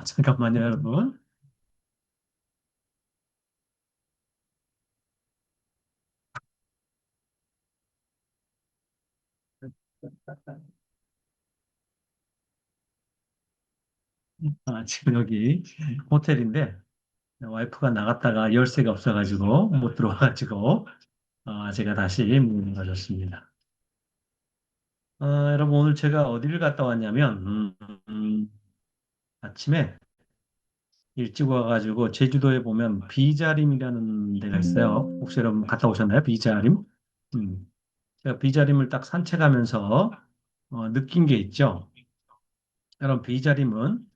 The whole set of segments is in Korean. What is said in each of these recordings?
잠깐만요, 여러분. 지금 여기 호텔인데 와이프가 나갔다가 열쇠가 없어가지고 못 들어와가지고 제가 다시 문을 닫았습니다. 여러분 오늘 제가 어디를 갔다 왔냐면 아침에 일찍 와가지고 제주도에 보면 비자림이라는 데가 있어요. 혹시 여러분 갔다 오셨나요? 비자림? 음, 제가 비자림을 딱 산책하면서 느낀 게 있죠. 여러분 비자림은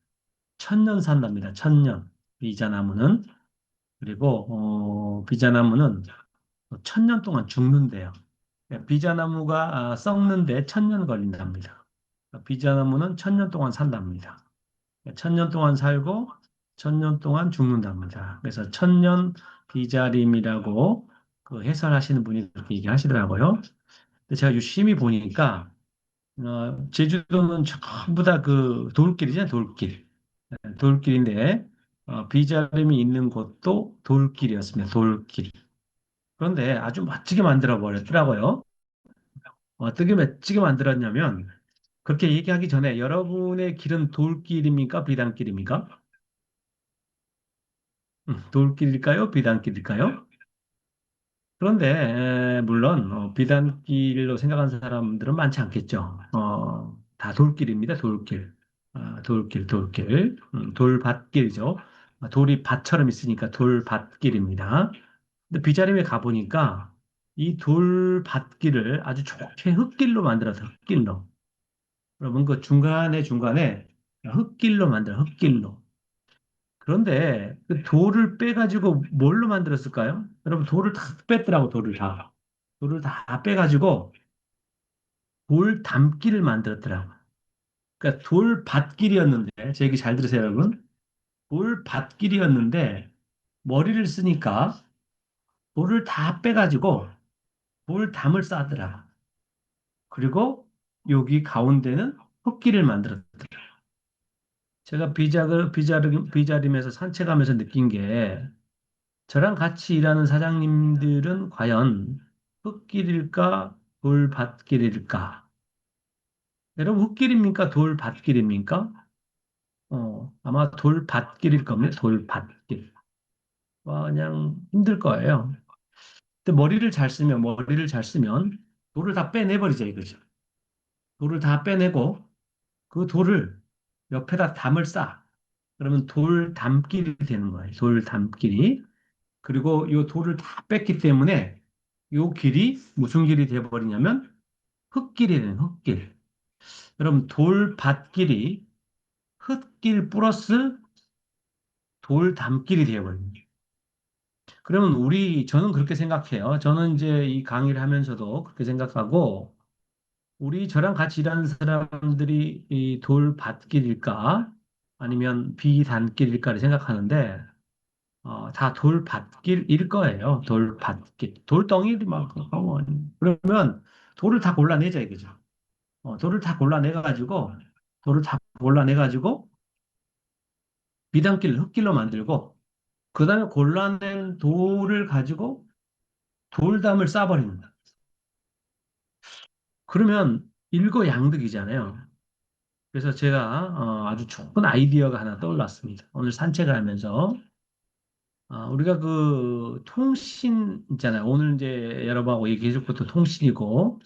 천년 산답니다. 천년. 비자나무는. 그리고 비자나무는 천년 동안 죽는데요. 비자나무가 썩는데 천년 걸린답니다. 비자나무는 천년 동안 산답니다. 천년 동안 살고 천년 동안 죽는답니다. 그래서 천년 비자림이라고 그 해설하시는 분이 그렇게 얘기하시더라고요. 근데 제가 유심히 보니까 제주도는 전부 다 그 돌길이잖아요, 돌길. 돌길인데 비자림이 있는 곳도 돌길이었습니다. 돌길. 그런데 아주 멋지게 만들어 버렸더라고요. 어떻게 멋지게 만들었냐면 그렇게 얘기하기 전에 여러분의 길은 돌길입니까? 비단길입니까? 돌길일까요? 비단길일까요? 그런데 물론 비단길로 생각하는 사람들은 많지 않겠죠. 다 돌길입니다. 돌길. 돌길, 돌길. 돌밭길이죠. 돌이 밭처럼 있으니까 돌밭길입니다. 근데 비자림에 가보니까 이 돌밭길을 아주 좋게 흙길로 만들어서 흙길로. 여러분 그 중간에 흙길로 만들어 흙길로. 그런데 그 돌을 빼가지고 뭘로 만들었을까요? 여러분 돌을 다 뺐더라고 돌을 다. 돌을 다 빼가지고 돌 담길을 만들었더라고. 그러니까 돌밭길이었는데 제 얘기 잘 들으세요 여러분. 돌밭길이었는데 머리를 쓰니까 돌을 다 빼가지고 돌담을 쌓더라. 그리고 여기 가운데는 흙길을 만들었더라. 제가 비자림에서 산책하면서 느낀 게 저랑 같이 일하는 사장님들은 과연 흙길일까, 돌밭길일까? 여러분, 흙길입니까, 돌밭길입니까? 아마 돌밭길일 겁니다. 돌밭길. 그냥 힘들 거예요. 근데 머리를 잘 쓰면 돌을 다 빼내버리자 이거죠. 돌을 다 빼내고 그 돌을 옆에다 담을 쌓아. 그러면 돌담길이 되는 거예요. 돌담길이. 그리고 이 돌을 다 뺐기 때문에 이 길이 무슨 길이 되어버리냐면 흙길이 되는 흙길. 여러분 돌밭길이 흙길 플러스 돌담길이 되어버립니다. 그러면 저는 그렇게 생각해요. 저는 이제 이 강의를 하면서도 그렇게 생각하고 저랑 같이 일하는 사람들이 이 돌밭길일까 아니면 비단길일까를 생각하는데 다 돌밭길일 거예요. 돌밭길. 돌덩이를 막, 그러면 돌을 다 골라내자 이거죠. 돌을 다 골라내가지고, 돌을 다 골라내가지고, 비단길, 흙길로 만들고, 그 다음에 골라낸 돌을 가지고 돌담을 쌓아버리는 거야. 그러면 일거양득이잖아요. 그래서 제가 아주 좋은 아이디어가 하나 떠올랐습니다. 오늘 산책을 하면서 우리가 그 통신 있잖아요. 오늘 이제 여러분하고 얘기해 줄 것도 통신이고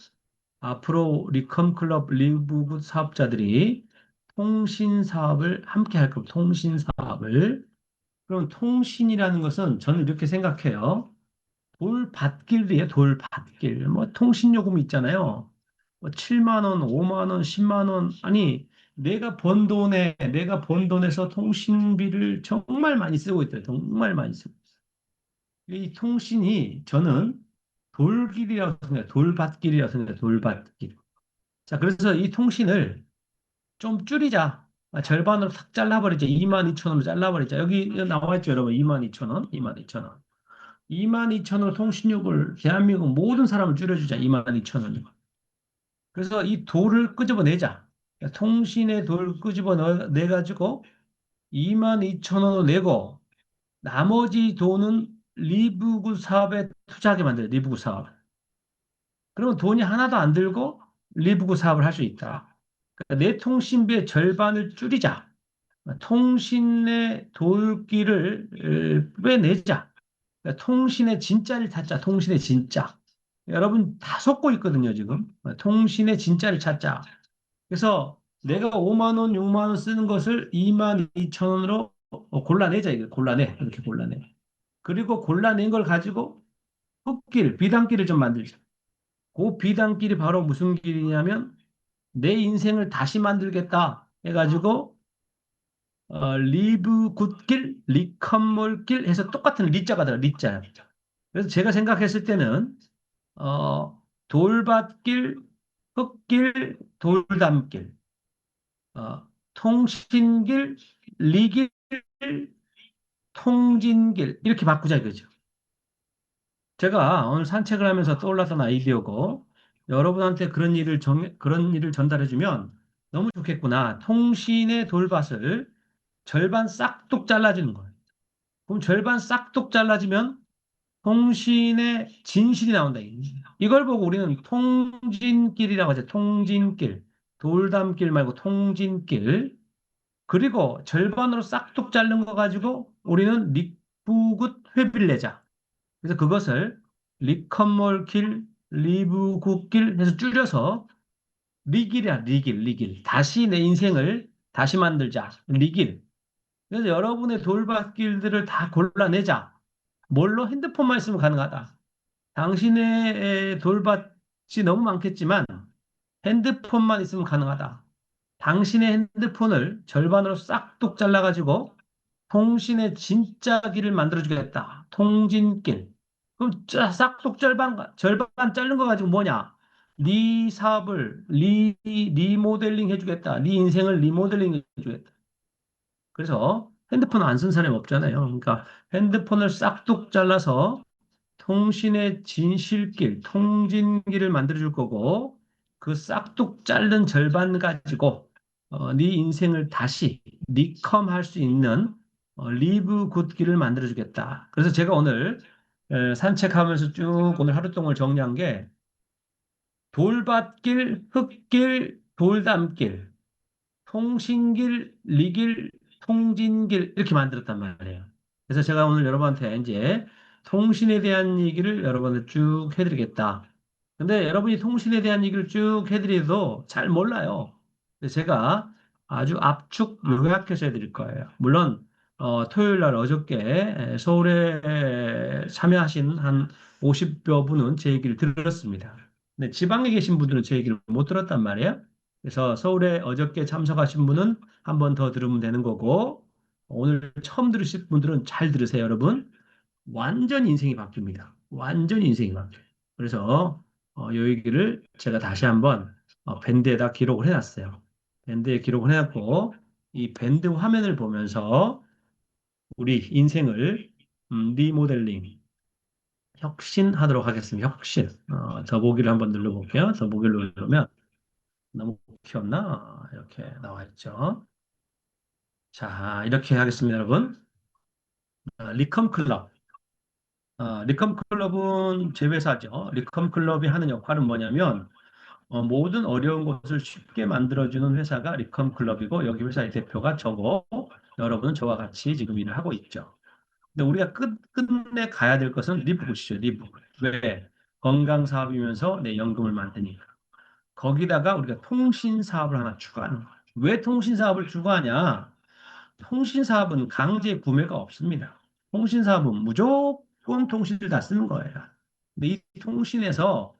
앞으로 리컴 클럽 리브굿 사업자들이 통신 사업을 함께 할 겁니다. 통신 사업을. 그럼 통신이라는 것은 저는 이렇게 생각해요. 돌밭길이에요. 돌밭길. 뭐 통신 요금 있잖아요. 뭐 7만 원, 5만 원, 10만 원. 아니 내가 번 돈에서 통신비를 정말 많이 쓰고 있다. 정말 많이 쓰고. 이 통신이 저는 돌길이라고 생각해요. 돌밭길이라고 생각해요. 돌밭길. 자, 그래서 이 통신을 좀 줄이자. 절반으로 탁 잘라버리자. 2만 2천 원으로 잘라버리자. 여기 나와 있죠, 여러분. 2만 2천 원. 2만 2천 원. 2만 2천 원 통신료를 대한민국 모든 사람을 줄여주자. 2만 2천 원. 그래서 이 돌을 끄집어내자. 통신의 돌 끄집어내가지고 22,000원을 내고 나머지 돈은 리브구 사업에 투자하게 만들어요. 리브구 사업. 그러면 돈이 하나도 안 들고 리브구 사업을 할 수 있다. 그러니까 내 통신비의 절반을 줄이자. 통신의 돌기를 빼내자. 그러니까 통신의 진짜를 찾자. 통신의 진짜. 여러분 다 속고 있거든요, 지금. 통신의 진짜를 찾자. 그래서 내가 5만 원, 6만 원 쓰는 것을 2만 2천 원으로 골라내자. 이거 골라내. 이렇게 골라내. 그리고 골라낸 걸 가지고 흙길, 비단길을 좀 만들자. 그 비단길이 바로 무슨 길이냐면 내 인생을 다시 만들겠다 해가지고 리브 굿길, 리컨몰길 해서 똑같은 리자가 들어 리자야. 그래서 제가 생각했을 때는 돌밭길, 흙길, 돌담길, 통신길, 리길, 통진길 이렇게 바꾸자 이거죠. 제가 오늘 산책을 하면서 떠올랐던 아이디어고 여러분한테 그런 일을 전달해주면 너무 좋겠구나. 통신의 돌밭을 절반 싹둑 잘라주는 거예요. 그럼 절반 싹둑 잘라지면 통신의 진실이 나온다. 이걸 보고 우리는 통진길이라고 하죠. 통진길. 돌담길 말고 통진길. 그리고 절반으로 싹둑 자른 거 가지고 우리는 리부굿 회비를 내자. 그래서 그것을 리컨몰길, 리브굿길 해서 줄여서 리길이야, 리길, 리길. 다시 내 인생을 다시 만들자. 리길. 그래서 여러분의 돌밭길들을 다 골라내자. 뭘로? 핸드폰만 있으면 가능하다. 당신의 돌밭이 너무 많겠지만 핸드폰만 있으면 가능하다. 당신의 핸드폰을 절반으로 싹둑 잘라가지고 통신의 진짜 길을 만들어주겠다. 통진길. 그럼 싹둑 절반 자른 거 가지고 뭐냐? 네 사업을 리모델링 해주겠다. 네 인생을 리모델링 해주겠다. 그래서 핸드폰 안 쓴 사람이 없잖아요. 그러니까 핸드폰을 싹둑 잘라서 통신의 진실길, 통진길을 만들어줄 거고 그 싹둑 자른 절반 가지고 네 인생을 다시 리컴할 수 있는 리브 굿길을 만들어주겠다. 그래서 제가 오늘 산책하면서 쭉 오늘 하루 동안 정리한 게 돌밭길, 흙길, 돌담길, 통신길, 리길, 통진길 이렇게 만들었단 말이에요. 그래서 제가 오늘 여러분한테 이제 통신에 대한 얘기를 여러분한테 쭉 해드리겠다. 근데 여러분이 통신에 대한 얘기를 쭉 해드려도 잘 몰라요. 그래서 제가 아주 압축 요약해서 해드릴 거예요. 물론 토요일 날 어저께 서울에 참여하신 한 50여 분은 제 얘기를 들었습니다. 근데 지방에 계신 분들은 제 얘기를 못 들었단 말이에요. 그래서 서울에 어저께 참석하신 분은 한 번 더 들으면 되는 거고, 오늘 처음 들으실 분들은 잘 들으세요, 여러분. 완전 인생이 바뀝니다. 완전 인생이 바뀌어요. 그래서 이 얘기를 제가 다시 한번 밴드에다 기록을 해놨어요. 밴드에 기록을 해놨고, 이 밴드 화면을 보면서 우리 인생을 리모델링, 혁신하도록 하겠습니다. 혁신. 더보기를 한번 눌러볼게요. 더보기를 누르면 너무 키웠나? 이렇게 나와 있죠. 자, 이렇게 하겠습니다, 여러분. 리컴 클럽. 리컴 클럽은 제 회사죠. 리컴 클럽이 하는 역할은 뭐냐면 모든 어려운 것을 쉽게 만들어주는 회사가 리컴 클럽이고 여기 회사의 대표가 저고 여러분은 저와 같이 지금 일을 하고 있죠. 근데 우리가 끝내 가야 될 것은 리브굿이죠. 리브굿. 왜? 건강 사업이면서 내 연금을 만드니까. 거기다가 우리가 통신 사업을 하나 추가하는 거예요. 왜 통신 사업을 추가하냐? 통신 사업은 강제 구매가 없습니다. 통신 사업은 무조건 통신을 다 쓰는 거예요. 근데 이 통신에서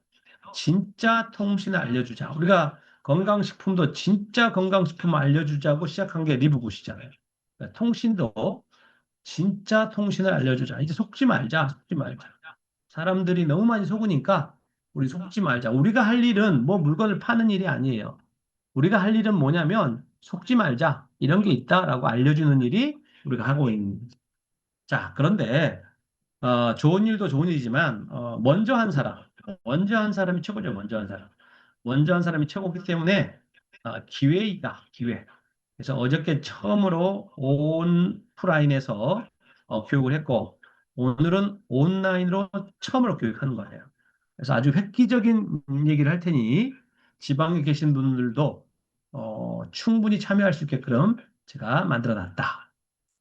진짜 통신을 알려주자. 우리가 건강식품도 진짜 건강식품을 알려주자고 시작한 게 리브굿이잖아요. 그러니까 통신도 진짜 통신을 알려주자. 이제 속지 말자. 속지 말자. 사람들이 너무 많이 속으니까 우리 속지 말자. 우리가 할 일은 뭐 물건을 파는 일이 아니에요. 우리가 할 일은 뭐냐면 속지 말자. 이런 게 있다라고 알려주는 일이 우리가 하고 있는. 자, 그런데 좋은 일도 좋은 일이지만 먼저 한 사람이 최고죠. 먼저 한 사람. 먼저 한 사람이 최고기 때문에 기회이다. 기회. 그래서 어저께 처음으로 온프라인에서 교육을 했고, 오늘은 온라인으로 처음으로 교육하는 거예요. 그래서 아주 획기적인 얘기를 할 테니 지방에 계신 분들도 충분히 참여할 수 있게끔 제가 만들어 놨다.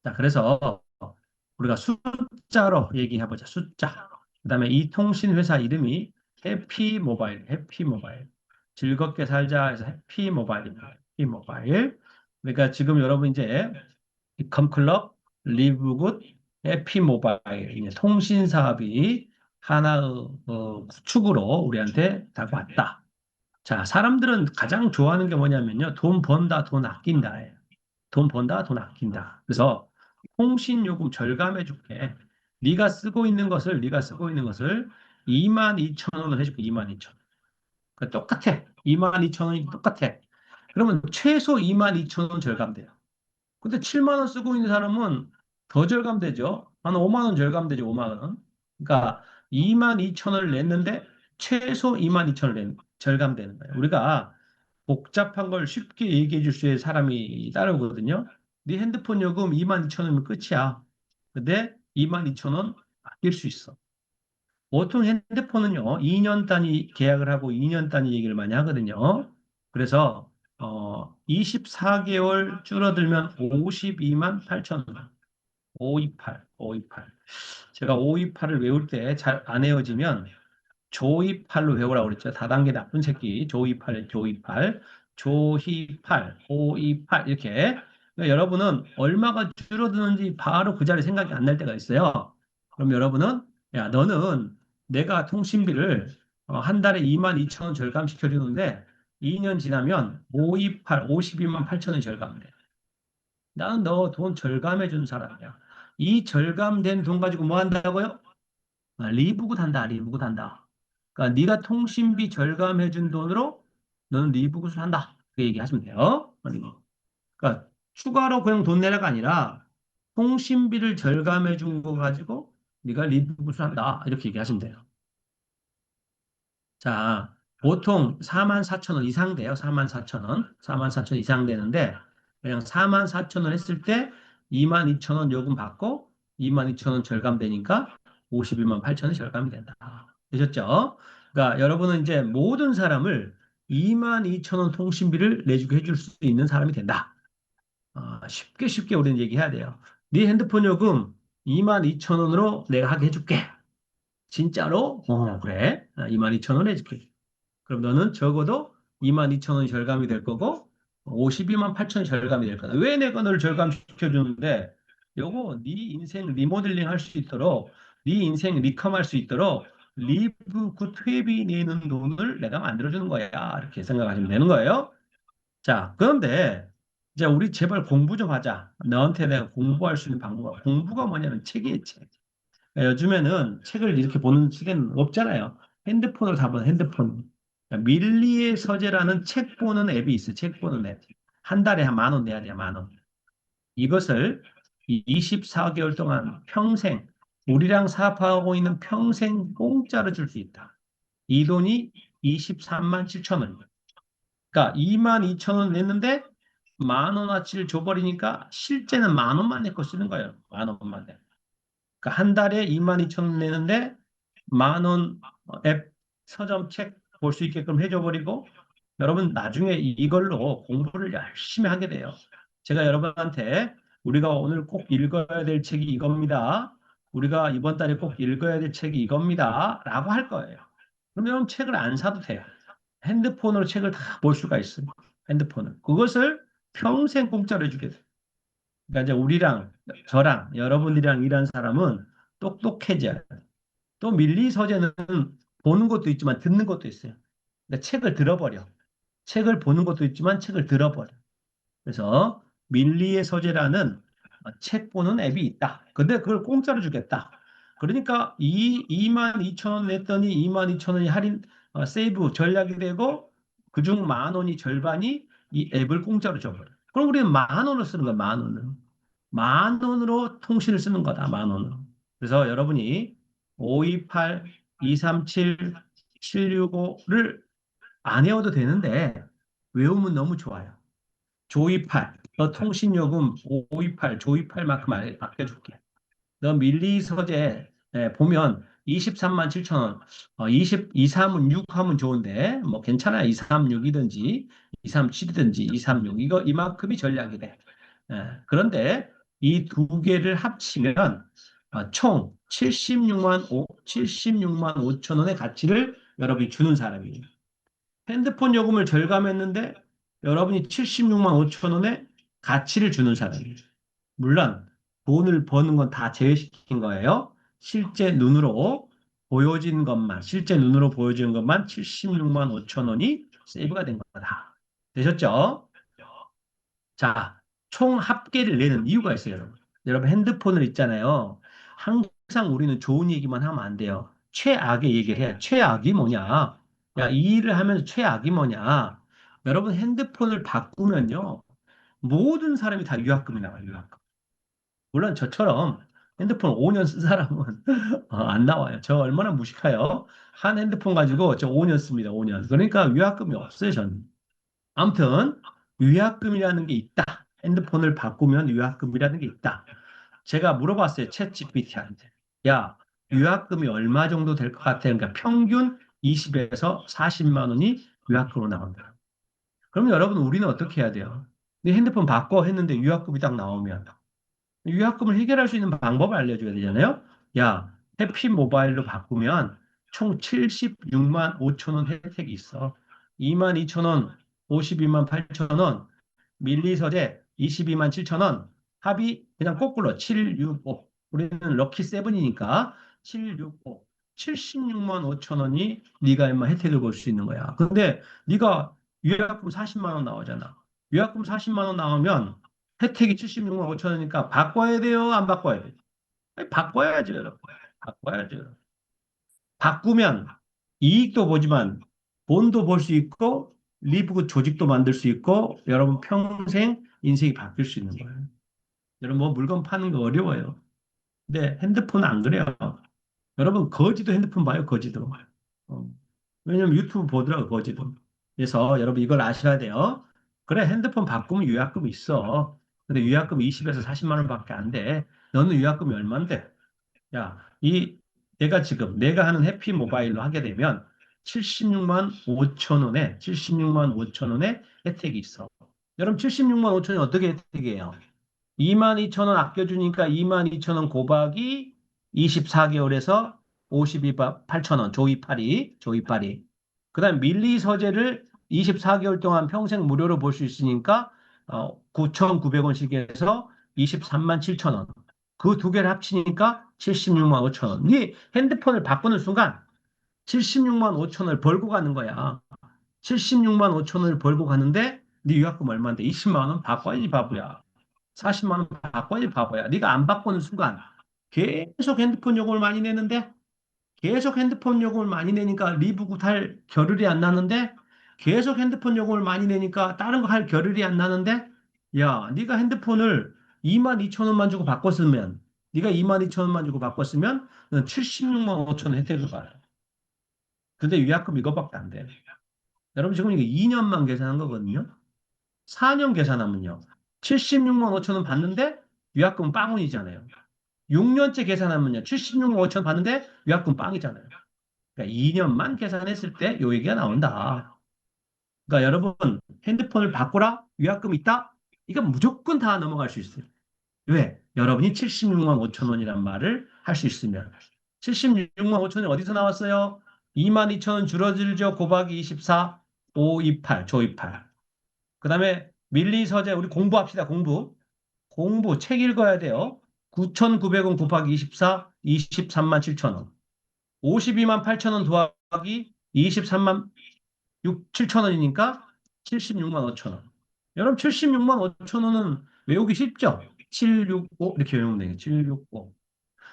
자, 그래서 우리가 숫자로 얘기해보자. 숫자. 그다음에 이 통신 회사 이름이 해피모바일, 해피모바일. 즐겁게 살자 해서 해피모바일입니다. 해피모바일. 그러니까 지금 여러분 이제 컴클럽, 리브굿, 해피모바일 이제 통신 사업이 하나의 구축으로 우리한테 다가왔다. 자, 사람들은 가장 좋아하는 게 뭐냐면요. 돈 번다, 돈 아낀다. 돈 번다, 돈 아낀다. 그래서 통신 요금 절감해 줄게. 네가 쓰고 있는 것을 22,000원을 해줄게. 22,000원. 그 똑같아. 22,000원이 똑같아. 그러면 최소 22,000원 절감돼요. 근데 7만 원 쓰고 있는 사람은 더 절감되죠. 한 5만 원 절감되죠. 5만 원. 그러니까 22,000원을 냈는데 최소 22,000원을 절감되는 거예요. 우리가 복잡한 걸 쉽게 얘기해 줄 수 있는 사람이 따르거든요. 네 핸드폰 요금 22,000원이면 끝이야. 근데 22,000원 아낄 수 있어. 보통 핸드폰은요, 2년 단위 계약을 하고 2년 단위 얘기를 많이 하거든요. 그래서 24개월 줄어들면 52만 8천 원. 528, 528. 제가 528을 외울 때 잘 안 외워지면 조이팔로 외우라고 그랬죠. 다단계 나쁜 새끼. 조이팔, 조이팔, 조희팔, 오이팔 이렇게. 그러니까 여러분은 얼마가 줄어드는지 바로 그 자리 생각이 안 날 때가 있어요. 그럼 여러분은 야 너는 내가 통신비를 한 달에 22,000원 절감시켜 주는데 2년 지나면 528, 52만 8천 원 절감돼. 나는 너 돈 절감해 준 사람이야. 이 절감된 돈 가지고 뭐 한다고요? 리부굿 한다, 리부굿 한다. 그러니까 네가 통신비 절감해 준 돈으로 너는 리부굿을 한다. 그 얘기 하시면 돼요. 그러니까 추가로 그냥 돈 내라가 아니라 통신비를 절감해 준 거 가지고 네가 리부굿을 한다. 이렇게 얘기하시면 돼요. 자, 보통 44,000원 이상 돼요. 44,000원. 44,000원 이상 되는데 그냥 44,000원 했을 때 22,000원 요금 받고 22,000원 절감되니까 51만 8천원 절감이 된다. 되셨죠? 그러니까 여러분은 이제 모든 사람을 22,000원 통신비를 내주게 해줄 수 있는 사람이 된다. 쉽게 쉽게 우리는 얘기해야 돼요. 네 핸드폰 요금 22,000원으로 내가 하게 해줄게. 진짜로? 그래. 22,000원 해줄게. 그럼 너는 적어도 22,000원이 절감이 될 거고 52만 8천원이 절감이 될 거다. 왜 내가 너를 절감시켜 주는데 요거 네 인생 리모델링 할 수 있도록 네 인생 리컴할 수 있도록 리브 굿 회비 내는 돈을 내가 만들어주는 거야. 이렇게 생각하시면 되는 거예요. 자, 그런데 이제 우리 제발 공부 좀 하자. 너한테 내가 공부할 수 있는 방법. 공부가 뭐냐면 책이에요, 책. 요즘에는 책을 이렇게 보는 시대는 없잖아요. 핸드폰을 다 보는 핸드폰. 밀리의 서재라는 책 보는 앱이 있어요. 책 보는 앱. 한 달에 한 10,000원 내야 돼요, 10,000원. 이것을 24개월 동안 평생, 우리랑 사업하고 있는 평생 공짜로 줄 수 있다. 이 돈이 23만 7천 원. 그러니까 2만 2천 원 냈는데 10,000원어치를 줘버리니까 실제는 10,000원만 내고 쓰는 거예요. 10,000원만 내. 그러니까 한 달에 22,000원 내는데 10,000원 앱 서점 책 볼 수 있게끔 해줘버리고 여러분 나중에 이걸로 공부를 열심히 하게 돼요. 제가 여러분한테 우리가 오늘 꼭 읽어야 될 책이 이겁니다. 우리가 이번 달에 꼭 읽어야 될 책이 이겁니다. 라고 할 거예요. 그럼 여러분 책을 안 사도 돼요. 핸드폰으로 책을 다 볼 수가 있어요. 핸드폰을. 그것을 평생 공짜로 해주게 돼요. 그러니까 이제 우리랑 저랑 여러분들이랑 일한 사람은 똑똑해져요. 또 밀리 서재는 보는 것도 있지만 듣는 것도 있어요. 그러니까 책을 들어버려. 책을 보는 것도 있지만 책을 들어버려. 그래서 밀리의 서재라는 책 보는 앱이 있다. 근데 그걸 공짜로 주겠다. 그러니까 22,000원 냈더니 22,000원이 할인 세이브 전략이 되고 그중 10,000원이 절반이 이 앱을 공짜로 줘버려. 그럼 우리는 10,000원을 쓰는 거야. 10,000원을. 10,000원으로 통신을 쓰는 거다. 10,000원으로. 그래서 여러분이 528, 237, 765를 안 외워도 되는데 외우면 너무 좋아요. 조이팔. 너 통신요금 528, 조이팔만큼 아껴줄게. 너 밀리 서재 보면 23만 7천 원, 236 하면 좋은데, 뭐 괜찮아요. 236이든지, 237이든지, 236. 이만큼이 전략이래. 그런데 이 두 개를 합치면 총 76만 5천 원의 가치를 여러분이 주는 사람이에요. 핸드폰 요금을 절감했는데 여러분이 76만 5천 원의 가치를 주는 사람이에요. 물론 돈을 버는 건 다 제외시킨 거예요. 실제 눈으로 보여지는 것만 76만 5천 원이 세이브가 된 거다. 되셨죠? 자, 총 합계를 내는 이유가 있어요, 여러분. 여러분 핸드폰을 있잖아요. 항상 우리는 좋은 얘기만 하면 안 돼요. 최악의 얘기를 해야 최악이 뭐냐? 야, 이 일을 하면서 최악이 뭐냐? 여러분 핸드폰을 바꾸면요. 모든 사람이 다 유학금이 나와요, 유학금. 물론 저처럼 핸드폰 5년 쓴 사람은 안 나와요. 저 얼마나 무식해요. 한 핸드폰 가지고 저 5년 씁니다, 5년. 그러니까 유학금이 없어요, 저는. 아무튼 위약금이라는 게 있다. 핸드폰을 바꾸면 위약금이라는 게 있다. 제가 물어봤어요. 챗 GPT한테. 야, 위약금이 얼마 정도 될 것 같아? 그러니까 평균 20에서 40만 원이 위약금으로 나온다. 그럼 여러분 우리는 어떻게 해야 돼요? 네 핸드폰 바꿔 했는데 위약금이 딱 나오면 위약금을 해결할 수 있는 방법을 알려줘야 되잖아요. 야, 해피 모바일로 바꾸면 총 76만 5천 원 혜택이 있어. 2만 2천 원, 52만 8천 원, 밀리설에 22만 7천 원, 합이 그냥 거꾸로 765. 우리는 럭키 세븐이니까 765. 76만 5천 원이 네가 인마 혜택을 볼 수 있는 거야. 근데 네가 위약금 40만 원 나오잖아. 위약금 40만 원 나오면 혜택이 76만 5천 원이니까 바꿔야 돼요? 안 바꿔야 돼요? 아니, 바꿔야죠, 여러분. 바꿔야죠. 바꾸면 이익도 보지만 돈도 벌 수 있고 리브그 조직도 만들 수 있고 여러분 평생 인생이 바뀔 수 있는 거예요. 여러분 뭐 물건 파는 거 어려워요. 근데 핸드폰은 안 그래요. 여러분 거지도 핸드폰 봐요, 거지도. 어. 왜냐면 유튜브 보더라고, 거지도. 그래서 여러분 이걸 아셔야 돼요. 그래, 핸드폰 바꾸면 유약금이 있어. 근데 유약금 20에서 40만 원밖에 안 돼. 너는 유약금이 얼만데? 야, 내가 하는 해피 모바일로 하게 되면 76만 5천 원의 혜택이 있어. 여러분 76만 5천 원이 어떻게 혜택이에요? 2만 2천 원 아껴주니까 2만 2천 원 곱하기 24개월에서 52, 8천 원, 조이팔이. 그 다음 밀리 서재를 24개월 동안 평생 무료로 볼 수 있으니까 9,900원씩 해서 23만 7천 원. 그 두 개를 합치니까 76만 5천 원. 네 핸드폰을 바꾸는 순간 76만 5천 원을 벌고 가는 거야. 76만 5천 원을 벌고 가는데 네 유학금 얼마인데 20만 원 바꿔야지 바보야. 40만 원 바꿔야지 바보야. 네가 안 바꾸는 순간 계속 핸드폰 요금을 많이 내는데 계속 핸드폰 요금을 많이 내니까 리부구 할 겨를이 안 나는데 계속 핸드폰 요금을 많이 내니까 다른 거 할 겨를이 안 나는데 야, 네가 핸드폰을 2만 2천 원만 주고 바꿨으면 네가 2만 2천 원만 주고 바꿨으면 넌 76만 5천 원 혜택을 받아. 근데 위약금 이거밖에 안 돼. 여러분 지금 이게 2년만 계산한 거거든요. 4년 계산하면요. 76만 5천 원 받는데 위약금 빵원이잖아요. 6년째 계산하면요. 76만 5천 원 받는데 위약금 빵이잖아요. 그러니까 2년만 계산했을 때 요 얘기가 나온다. 그러니까 여러분 핸드폰을 바꾸라? 위약금 있다? 이거 무조건 다 넘어갈 수 있어요. 왜? 여러분이 76만 5천 원이란 말을 할 수 있으면. 76만 5천 원이 어디서 나왔어요? 2만 2천 원 줄어들죠. 곱하기 24, 528, 조28. 그 다음에 밀리 서재 우리 공부합시다. 공부 책 읽어야 돼요. 9,900원 곱하기 24, 23만 7천 원. 52만 8천 원 더하기 23만 7천 원이니까 76만 5천 원. 여러분 76만 5천 원은 외우기 쉽죠? 765 이렇게 외우면 돼요. 765.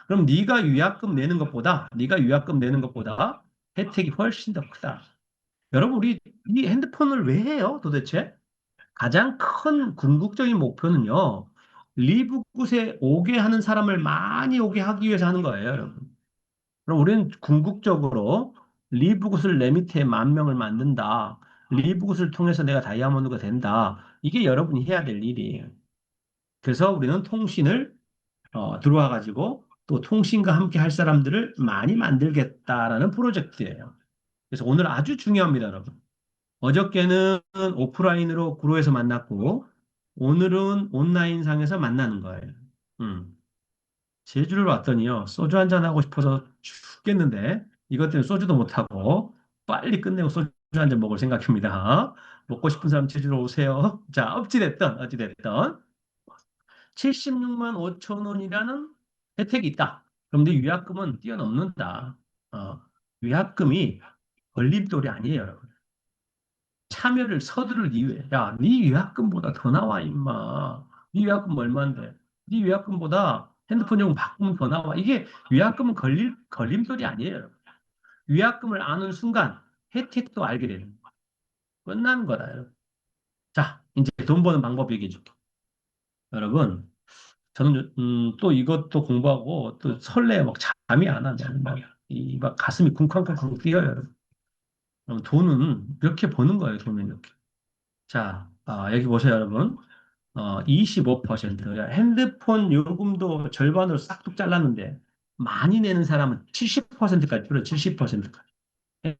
그럼 네가 위약금 내는 것보다 혜택이 훨씬 더 크다. 여러분 우리 이 핸드폰을 왜 해요? 도대체? 가장 큰 궁극적인 목표는요. 리브굿에 오게 하는 사람을 많이 오게 하기 위해서 하는 거예요, 여러분. 그럼 우리는 궁극적으로 리브굿을 내 밑에 10,000명을 만든다. 리브굿을 통해서 내가 다이아몬드가 된다. 이게 여러분이 해야 될 일이에요. 그래서 우리는 통신을 들어와 가지고 또 통신과 함께 할 사람들을 많이 만들겠다라는 프로젝트예요. 그래서 오늘 아주 중요합니다, 여러분. 어저께는 오프라인으로 구로에서 만났고 오늘은 온라인상에서 만나는 거예요. 음. 제주를 왔더니요. 소주 한잔 하고 싶어서 죽겠는데 이것 때문에 소주도 못하고 빨리 끝내고 소주 한잔 먹을 생각입니다. 먹고 싶은 사람 제주로 오세요. 자, 어찌됐든 76만 5천 원이라는 혜택이 있다. 그런데 위약금은 뛰어넘는다. 어, 위약금이 걸림돌이 아니에요, 여러분. 참여를 서두를 이유에 야, 네 위약금보다 더 나와 임마. 네 위약금 얼마인데? 네 위약금보다 핸드폰 요금 바꾸면 더 나와. 이게 위약금은 걸림돌이 아니에요, 여러분. 위약금을 아는 순간 혜택도 알게 되는 거야. 끝나는 거다, 여러분. 자, 이제 돈 버는 방법 얘기해 줄게. 여러분, 저는 또 이것도 공부하고 또 설레요. 막 잠이 안 와요. 막 가슴이 쿵쾅쿵쾅 뛰어요, 여러분. 돈은 이렇게 버는 거예요, 돈은 이렇게. 자, 여기 보세요, 여러분. 25%. 핸드폰 요금도 절반으로 싹둑 잘랐는데, 많이 내는 사람은 70%까지 줄여, 70%까지.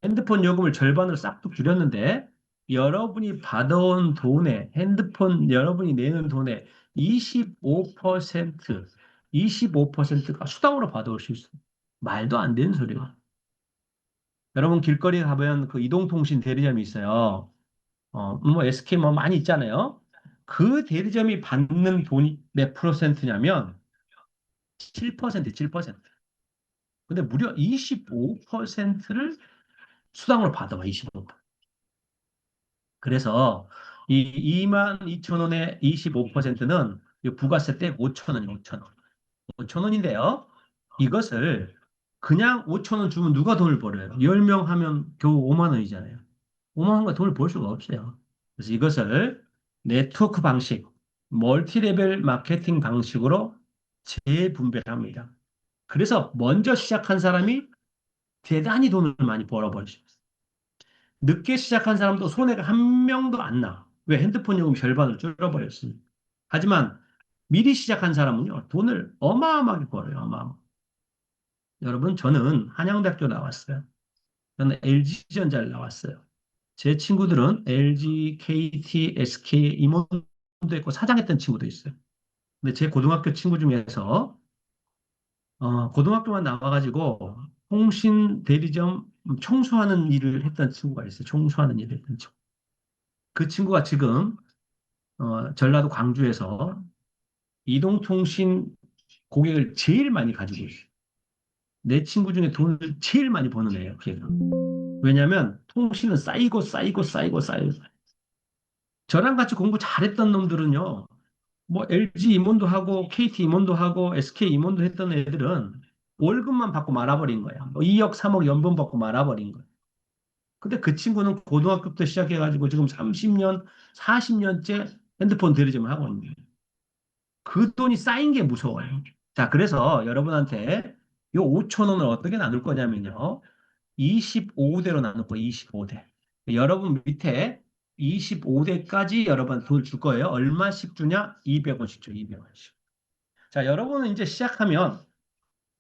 핸드폰 요금을 절반으로 싹둑 줄였는데, 여러분이 받아온 돈에, 핸드폰 여러분이 내는 돈에 25%, 25%가 수당으로 받아올 수 있어요. 말도 안 되는 소리야. 여러분 길거리에 가보면 그 이동통신 대리점이 있어요. 뭐 SK 뭐 많이 있잖아요. 그 대리점이 받는 돈이 몇 퍼센트냐면 7%, 7%. 근데 무려 25%를 수당으로 받아와, 25%. 그래서 이 2만 2천 원의 25%는 부가세 떼고 5천 원이 5천 원. 5천 원인데요. 이것을 그냥 5천 원 주면 누가 돈을 벌어요? 10명 하면 겨우 5만 원이잖아요. 5만 원과 돈을 벌 수가 없어요. 그래서 이것을 네트워크 방식, 멀티레벨 마케팅 방식으로 재분배를 합니다. 그래서 먼저 시작한 사람이 대단히 돈을 많이 벌어버릴 수 있어요. 늦게 시작한 사람도 손해가 한 명도 안 나. 왜? 핸드폰 요금 절반을 줄여버렸으니. 하지만 미리 시작한 사람은요, 돈을 어마어마하게 벌어요, 어마어마. 여러분, 저는 한양대학교 나왔어요. 저는 LG전자를 나왔어요. 제 친구들은 LG, KT, SK 임원도 있고 사장했던 친구도 있어요. 근데 제 고등학교 친구 중에서 고등학교만 나와가지고 통신 대리점 청소하는 일을 했던 친구가 있어요. 청소하는 일을 했던 친구. 그 친구가 지금 전라도 광주에서 이동통신 고객을 제일 많이 가지고 있어요. 내 친구 중에 돈을 제일 많이 버는 애예요, 걔가. 왜냐하면 통신은 쌓이고 쌓이고 쌓이고 쌓이고. 저랑 같이 공부 잘했던 놈들은요, 뭐 LG 임원도 하고 KT 임원도 하고 SK 임원도 했던 애들은 월급만 받고 말아버린 거야. 뭐 2억, 3억 연봉 받고 말아버린 거야. 근데 그 친구는 고등학교 때 시작해가지고 지금 30년, 40년째 핸드폰 대리점을 하고 있는 거예요. 그 돈이 쌓인 게 무서워요. 자, 그래서 여러분한테 요 5천 원을 어떻게 나눌 거냐면요. 25대로 나눌 거예요. 25대. 여러분 밑에 25대까지 여러분 돈 줄 거예요. 얼마씩 주냐? 200원씩 줘. 200원씩. 자, 여러분은 이제 시작하면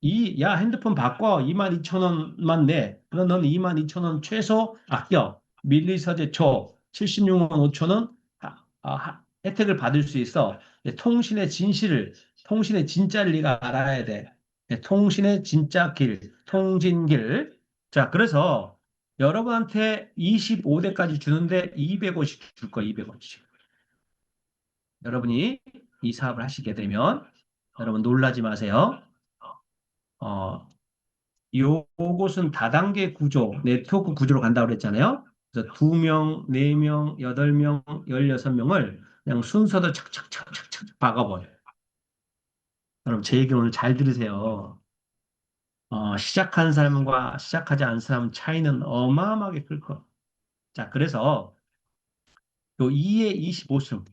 핸드폰 바꿔. 22,000원만 내. 그럼 너는 22,000원 최소 아껴. 밀리서재 줘. 76만 5천 원 혜택을 받을 수 있어. 통신의 진실을, 통신의 진짜를 네가 알아야 돼. 통신의 진짜 길, 통진길. 자, 그래서 여러분한테 25대까지 주는데 200원씩 줄 거야, 200원씩. 여러분이 이 사업을 하시게 되면 여러분 놀라지 마세요. 어, 요것은 다단계 구조, 네트워크 구조로 간다고 그랬잖아요. 그래서 2명, 4명, 8명, 16명을 그냥 순서대로 착착착착착 박아버려요. 여러분, 제 얘기 오늘 잘 들으세요. 시작한 사람과 시작하지 않은 사람 차이는 어마어마하게 클 거예요. 자, 그래서 요 2의 25승,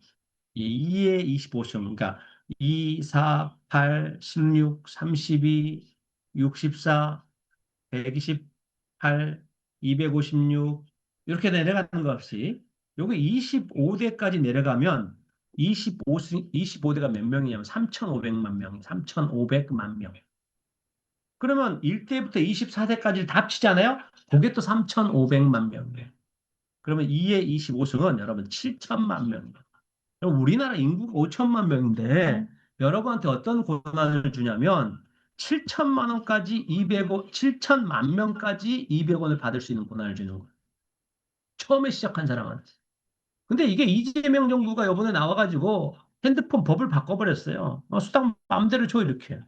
이 2의 25승, 그러니까 2, 4, 8, 16, 32, 64, 128, 256 이렇게 내려가는 것 없이 요게 25대까지 내려가면 25대가 몇 명이냐면 3,500만 명, 3,500만 명. 그러면 1대부터 24대까지 다 합치잖아요? 그게 또 3,500만 명이에요. 그러면 2의 25승은 여러분 7천만 명이에요. 그럼 우리나라 인구가 5천만 명인데 여러분한테 어떤 권한을 주냐면 7천만 원까지 200원, 7천만 명까지 200원을 받을 수 있는 권한을 주는 거예요. 처음에 시작한 사람한테. 근데 이게 이재명 정부가 이번에 나와가지고 핸드폰 법을 바꿔버렸어요. 수당 마음대로 줘 이렇게.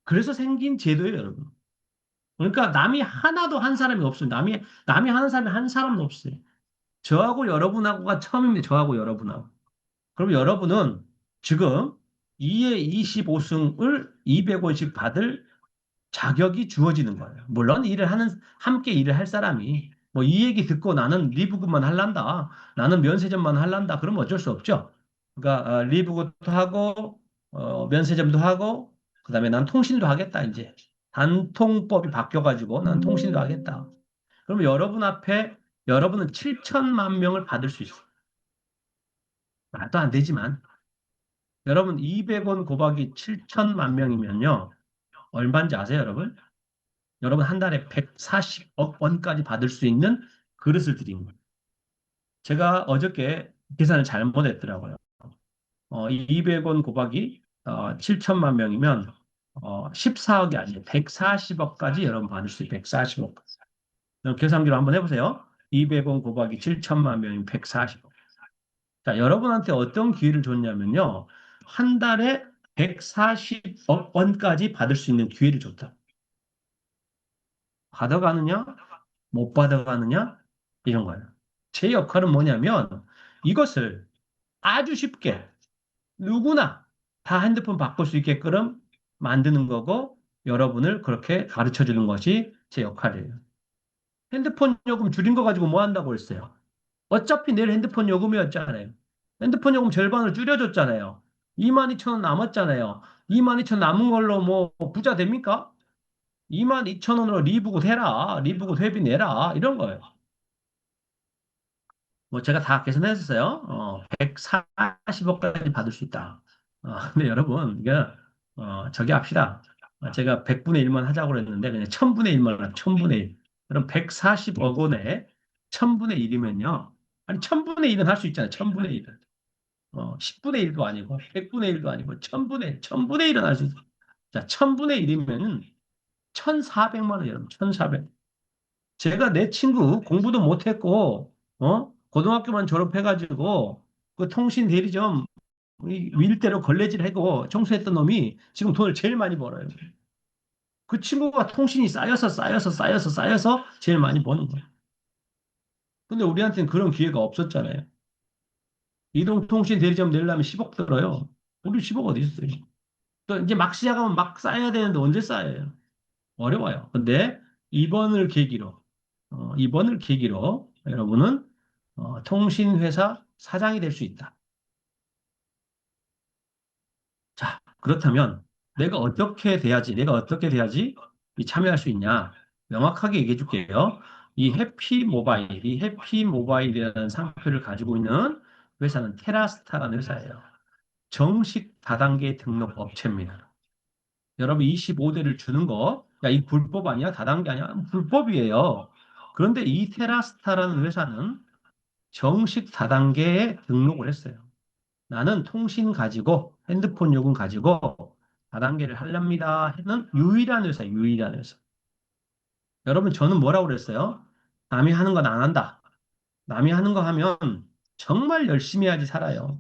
그래서 생긴 제도예요, 여러분. 그러니까 남이 하나도 한 사람이 없어요. 남이 하는 사람이 한 사람도 없어요. 저하고 여러분하고가 처음입니다. 저하고 여러분하고. 그럼 여러분은 지금 2의 25승을 200원씩 받을 자격이 주어지는 거예요. 물론 함께 일을 할 사람이 뭐 이 얘기 듣고 나는 리브굿만 할란다. 나는 면세점만 할란다. 그러면 어쩔 수 없죠. 그러니까 리브굿도 하고 면세점도 하고 그다음에 난 통신도 하겠다 이제. 단통법이 바뀌어가지고 난 통신도 하겠다. 그러면 여러분 앞에 여러분은 7천만 명을 받을 수 있어요. 말도 안 되지만 여러분 200원 곱하기 7천만 명이면요. 얼마인지 아세요, 여러분? 여러분 한 달에 140억 원까지 받을 수 있는 그릇을 드린 거예요. 제가 어저께 계산을 잘못했더라고요. 200원 곱하기 7천만 명이면 14억이 아니에요. 140억까지 여러분 받을 수 있어요. 140억. 그럼 계산기로 한번 해보세요. 200원 곱하기 7천만 명이면 140억. 자, 여러분한테 어떤 기회를 줬냐면요. 한 달에 140억 원까지 받을 수 있는 기회를 줬다. 받아가느냐? 못 받아가느냐? 이런 거예요. 제 역할은 뭐냐면 이것을 아주 쉽게 누구나 다 핸드폰 바꿀 수 있게끔 만드는 거고 여러분을 그렇게 가르쳐 주는 것이 제 역할이에요. 핸드폰 요금 줄인 거 가지고 뭐 한다고 했어요? 어차피 내일 핸드폰 요금이었잖아요. 핸드폰 요금 절반을 줄여줬잖아요. 22,000원 남았잖아요. 22,000원 남은 걸로 뭐 부자 됩니까? 22,000원으로 리부굿 해라. 리부굿 회비 내라. 이런 거예요. 뭐 제가 다 계산했었어요. 140억까지 받을 수 있다. 근데 여러분, 이게 저기 합시다. 제가 100분의 1만 하자고 그랬는데 그냥 1000분의 1만 하자. 1000분의 1. 그럼 140억 원에 1000분의 1이면요. 아니 1000분의 1은 할 수 있잖아요. 1000분의 1은. 10분의 1도 아니고 100분의 1도 아니고 1000분의 1은 할 수 있어요. 자, 1000분의 1이면은 1400만 원 여러분. 1400. 제가 내 친구 공부도 못했고, 고등학교만 졸업해가지고, 그 통신 대리점 일대로 걸레질하고 청소했던 놈이 지금 돈을 제일 많이 벌어요. 그 친구가 통신이 쌓여서 제일 많이 버는 거예요. 근데 우리한테는 그런 기회가 없었잖아요. 이동통신 대리점 내려면 10억 들어요. 우리 10억 어디 있어요? 또 이제 막 시작하면 막 쌓아야 되는데 언제 쌓여요? 어려워요. 근데 이번을 계기로 여러분은 통신회사 사장이 될 수 있다. 자, 그렇다면 내가 어떻게 돼야지 참여할 수 있냐? 명확하게 얘기해 줄게요. 이 해피모바일이라는 상표를 가지고 있는 회사는 테라스타라는 회사예요. 정식 다단계 등록 업체입니다. 여러분 25대를 주는 거, 야, 이 불법 아니야? 다단계 아니야? 불법이에요. 그런데 이 테라스타라는 회사는 정식 다단계에 등록을 했어요. 나는 통신 가지고 핸드폰 요금 가지고 다단계를 하렵니다. 하는 유일한 회사, 유일한 회사. 여러분 저는 뭐라고 그랬어요? 남이 하는 건 안 한다. 남이 하는 거 하면 정말 열심히 하지 살아요.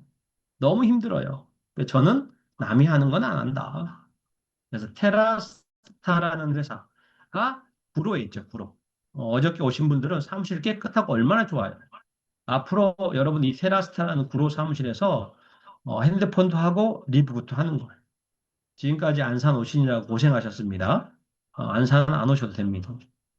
너무 힘들어요. 근데 저는 남이 하는 건 안 한다. 그래서 테라스타라는 회사가 구로에 있죠, 구로. 어저께 오신 분들은 사무실 깨끗하고 얼마나 좋아요. 앞으로 여러분 이 테라스타라는 구로 사무실에서 핸드폰도 하고 리뷰도 하는 거예요. 지금까지 안산 오시느라고 고생하셨습니다. 안산 안 오셔도 됩니다.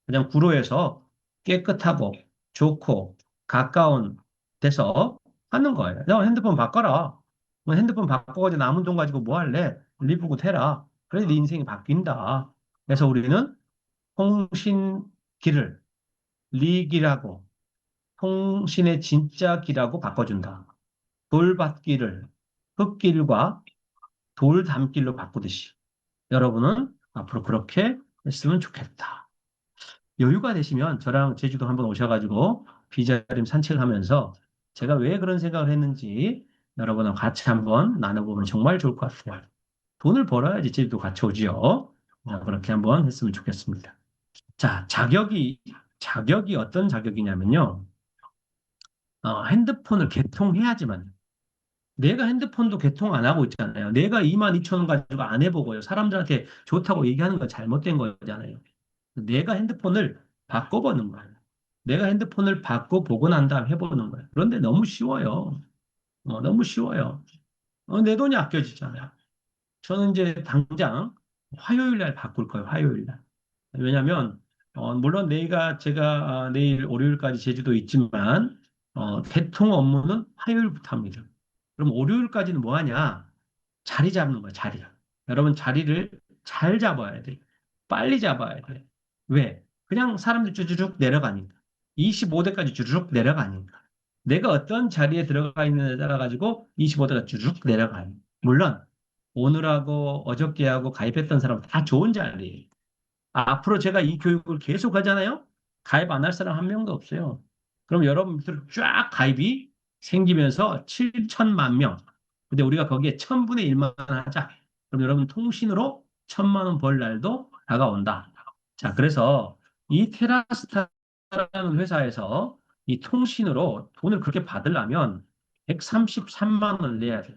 그냥 구로에서 깨끗하고 좋고 가까운 데서 하는 거예요. 야, 핸드폰 바꿔라. 뭐 핸드폰 바꿔가지고 남은 돈 가지고 뭐 할래? 리뷰굿 해라. 그래야 네 인생이 바뀐다. 그래서 우리는 통신기를 리기라고 통신의 진짜 기라고 바꿔준다. 돌밭길을 흙길과 돌담길로 바꾸듯이 여러분은 앞으로 그렇게 했으면 좋겠다. 여유가 되시면 저랑 제주도 한번 오셔가지고 비자림 산책을 하면서 제가 왜 그런 생각을 했는지 여러분하고 같이 한번 나눠보면 정말 좋을 것 같아요. 돈을 벌어야지 제주도 같이 오지요. 자, 그렇게 한번 했으면 좋겠습니다. 자, 자격이 어떤 자격이냐면요. 핸드폰을 개통해야지만 내가 핸드폰도 개통 안 하고 있잖아요. 내가 22,000원 가지고 안 해보고요. 사람들한테 좋다고 얘기하는 건 잘못된 거잖아요. 내가 핸드폰을 바꿔보는 거예요. 내가 핸드폰을 바꿔보고 난 다음 해보는 거예요. 그런데 너무 쉬워요. 너무 쉬워요. 내 돈이 아껴지잖아요. 저는 이제 당장 화요일 날 바꿀 거예요. 화요일 날. 왜냐면 물론 제가 내일 월요일까지 제주도 있지만 개통 업무는 화요일부터 합니다. 그럼 월요일까지는 뭐 하냐? 자리 잡는 거야, 자리. 여러분 자리를 잘 잡아야 돼. 빨리 잡아야 돼. 왜? 그냥 사람들 주르륵 내려가니까. 25대까지 주르륵 내려가니까. 내가 어떤 자리에 들어가 있느냐에 따라 가지고 25대가 주르륵 내려가요. 물론 오늘하고 어저께하고 가입했던 사람은 다 좋은 자리예요. 앞으로 제가 이 교육을 계속 하잖아요. 가입 안 할 사람 한 명도 없어요. 그럼 여러분 밑으로 쫙 가입이 생기면서 7천만 명. 근데 우리가 거기에 1000분의 1만 하자. 그럼 여러분 통신으로 1000만 원 벌 날도 다가온다. 자, 그래서 이 테라스타라는 회사에서 이 통신으로 돈을 그렇게 받으려면 133만 원을 내야 돼.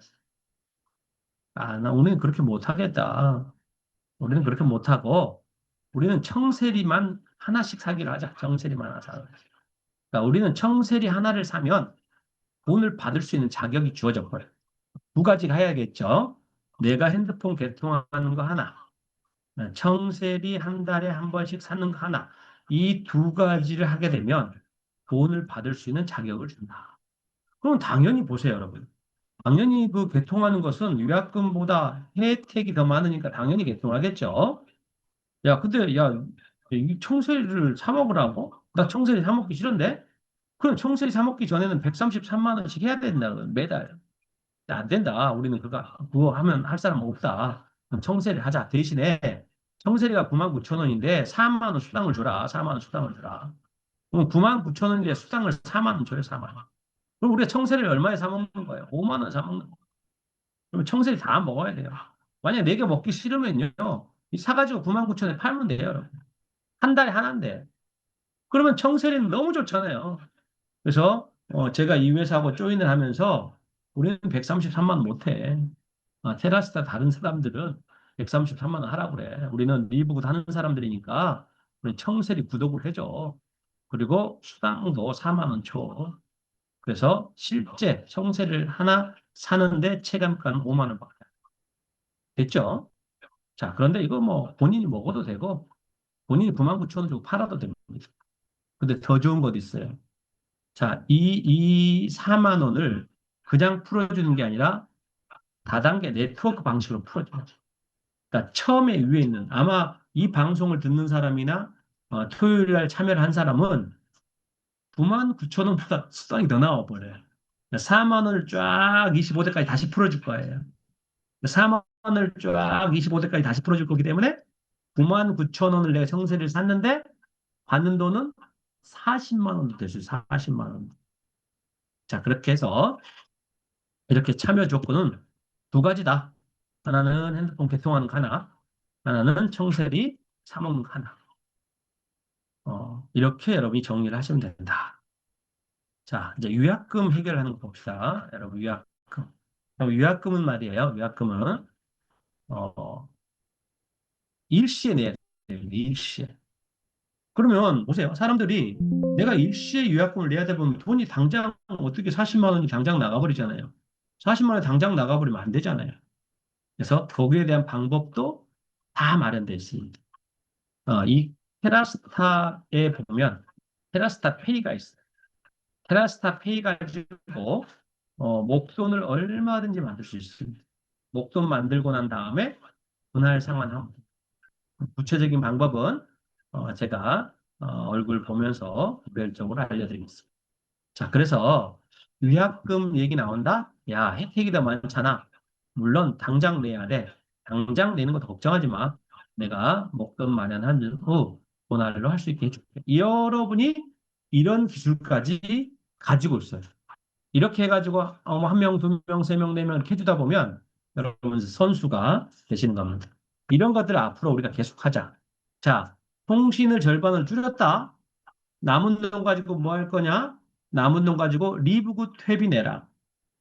우리는 그렇게 못하겠다. 우리는 그렇게 못하고, 우리는 청세리만 하나씩 사기로 하자. 청세리만 하나 사. 그러니까 우리는 청세리 하나를 사면 돈을 받을 수 있는 자격이 주어져 버려요. 두 가지를 해야겠죠. 내가 핸드폰 개통하는 거 하나, 청세리 한 달에 한 번씩 사는 거 하나. 이 두 가지를 하게 되면 돈을 받을 수 있는 자격을 준다. 그럼 당연히 보세요, 여러분. 당연히 그 개통하는 것은 위약금보다 혜택이 더 많으니까 당연히 개통하겠죠. 야, 근데 야, 이 청세리를 사 먹으라고? 나 청세리 사 먹기 싫은데? 그럼 청세리 사 먹기 전에는 133만 원씩 해야 된다, 매달. 안 된다. 우리는 그거 하면 할 사람 없다. 그럼 청세리 하자. 대신에 청세리가 9만 9천 원인데 4만 원 수당을 줘라. 4만 원 수당을 줘라. 그럼 9만 9천 원인데 수당을 4만 원 줘요, 4만 원. 그럼 우리가 청세리를 얼마에 사 먹는 거예요? 5만 원 사 먹는 거예요. 그럼 청세리 다 먹어야 돼요. 만약에 4개 먹기 싫으면요. 이 사가지고 9만 9천 원에 팔면 돼요, 여러분. 한 달에 하나인데. 그러면 청세리는 너무 좋잖아요. 그래서 제가 이 회사하고 조인을 하면서 우리는 133만 원 못해. 테라스타 다른 사람들은 133만 원 하라고 그래. 우리는 리브굿 하는 사람들이니까 우리 청세리 구독을 해줘. 그리고 수당도 4만 원 줘. 그래서 실제 청세리를 하나 사는데 체감가는 5만 원 밖에. 됐죠? 자, 그런데 이거 뭐 본인이 먹어도 되고 본인이 9만 9천 원 주고 팔아도 됩니다. 근데 더 좋은 것 있어요. 자, 이 4만 원을 그냥 풀어주는 게 아니라 다단계 네트워크 방식으로 풀어줘요. 그러니까 처음에 위에 있는 아마 이 방송을 듣는 사람이나 토요일 날 참여를 한 사람은 9만 9천 원보다 수당이 더 나와 버려요. 4만 원을 쫙 25대까지 다시 풀어줄 거예요. 4만 원을 쫙 25대까지 다시 풀어줄 거기 때문에 9만 9천 원을 내가 청세를 샀는데 받는 돈은 40만 원도 될 수 있어요. 40만 원. 자, 그렇게 해서 이렇게 참여 조건은 두 가지다. 하나는 핸드폰 개통하는 거 하나, 하나는 청세리 사먹는 거 하나. 이렇게 여러분이 정리를 하시면 된다. 자, 이제 위약금 해결하는 거 봅시다. 여러분, 위약금. 위약금은 말이에요. 위약금은, 일시에 내야 돼요. 일시에. 그러면, 보세요. 사람들이 내가 일시에 위약금을 내야 되면 돈이 당장, 어떻게 40만 원이 당장 나가버리잖아요. 40만 원이 당장 나가버리면 안 되잖아요. 그래서 거기에 대한 방법도 다 마련되어 있습니다. 이 테라스타에 보면 테라스타 페이가 있어요. 테라스타 페이 가지고 목돈을 얼마든지 만들 수 있습니다. 목돈 만들고 난 다음에 분할 상환합니다. 구체적인 방법은 제가 얼굴 보면서 구별적으로 알려드리겠습니다. 자, 그래서 위약금 얘기 나온다? 야, 혜택이 더 많잖아. 물론 당장 내야 돼. 당장 내는 것도 걱정하지 마. 내가 목돈 마련한 후 분할로 할 수 있게 해줄게. 여러분이 이런 기술까지 가지고 있어요. 이렇게 해가지고 한 명, 두 명, 세 명, 네 명 이렇게 해주다 보면 여러분 선수가 되시는 겁니다. 이런 것들을 앞으로 우리가 계속하자. 자, 통신을 절반을 줄였다. 남은 돈 가지고 뭐 할 거냐? 남은 돈 가지고 리브굿 회비 내라.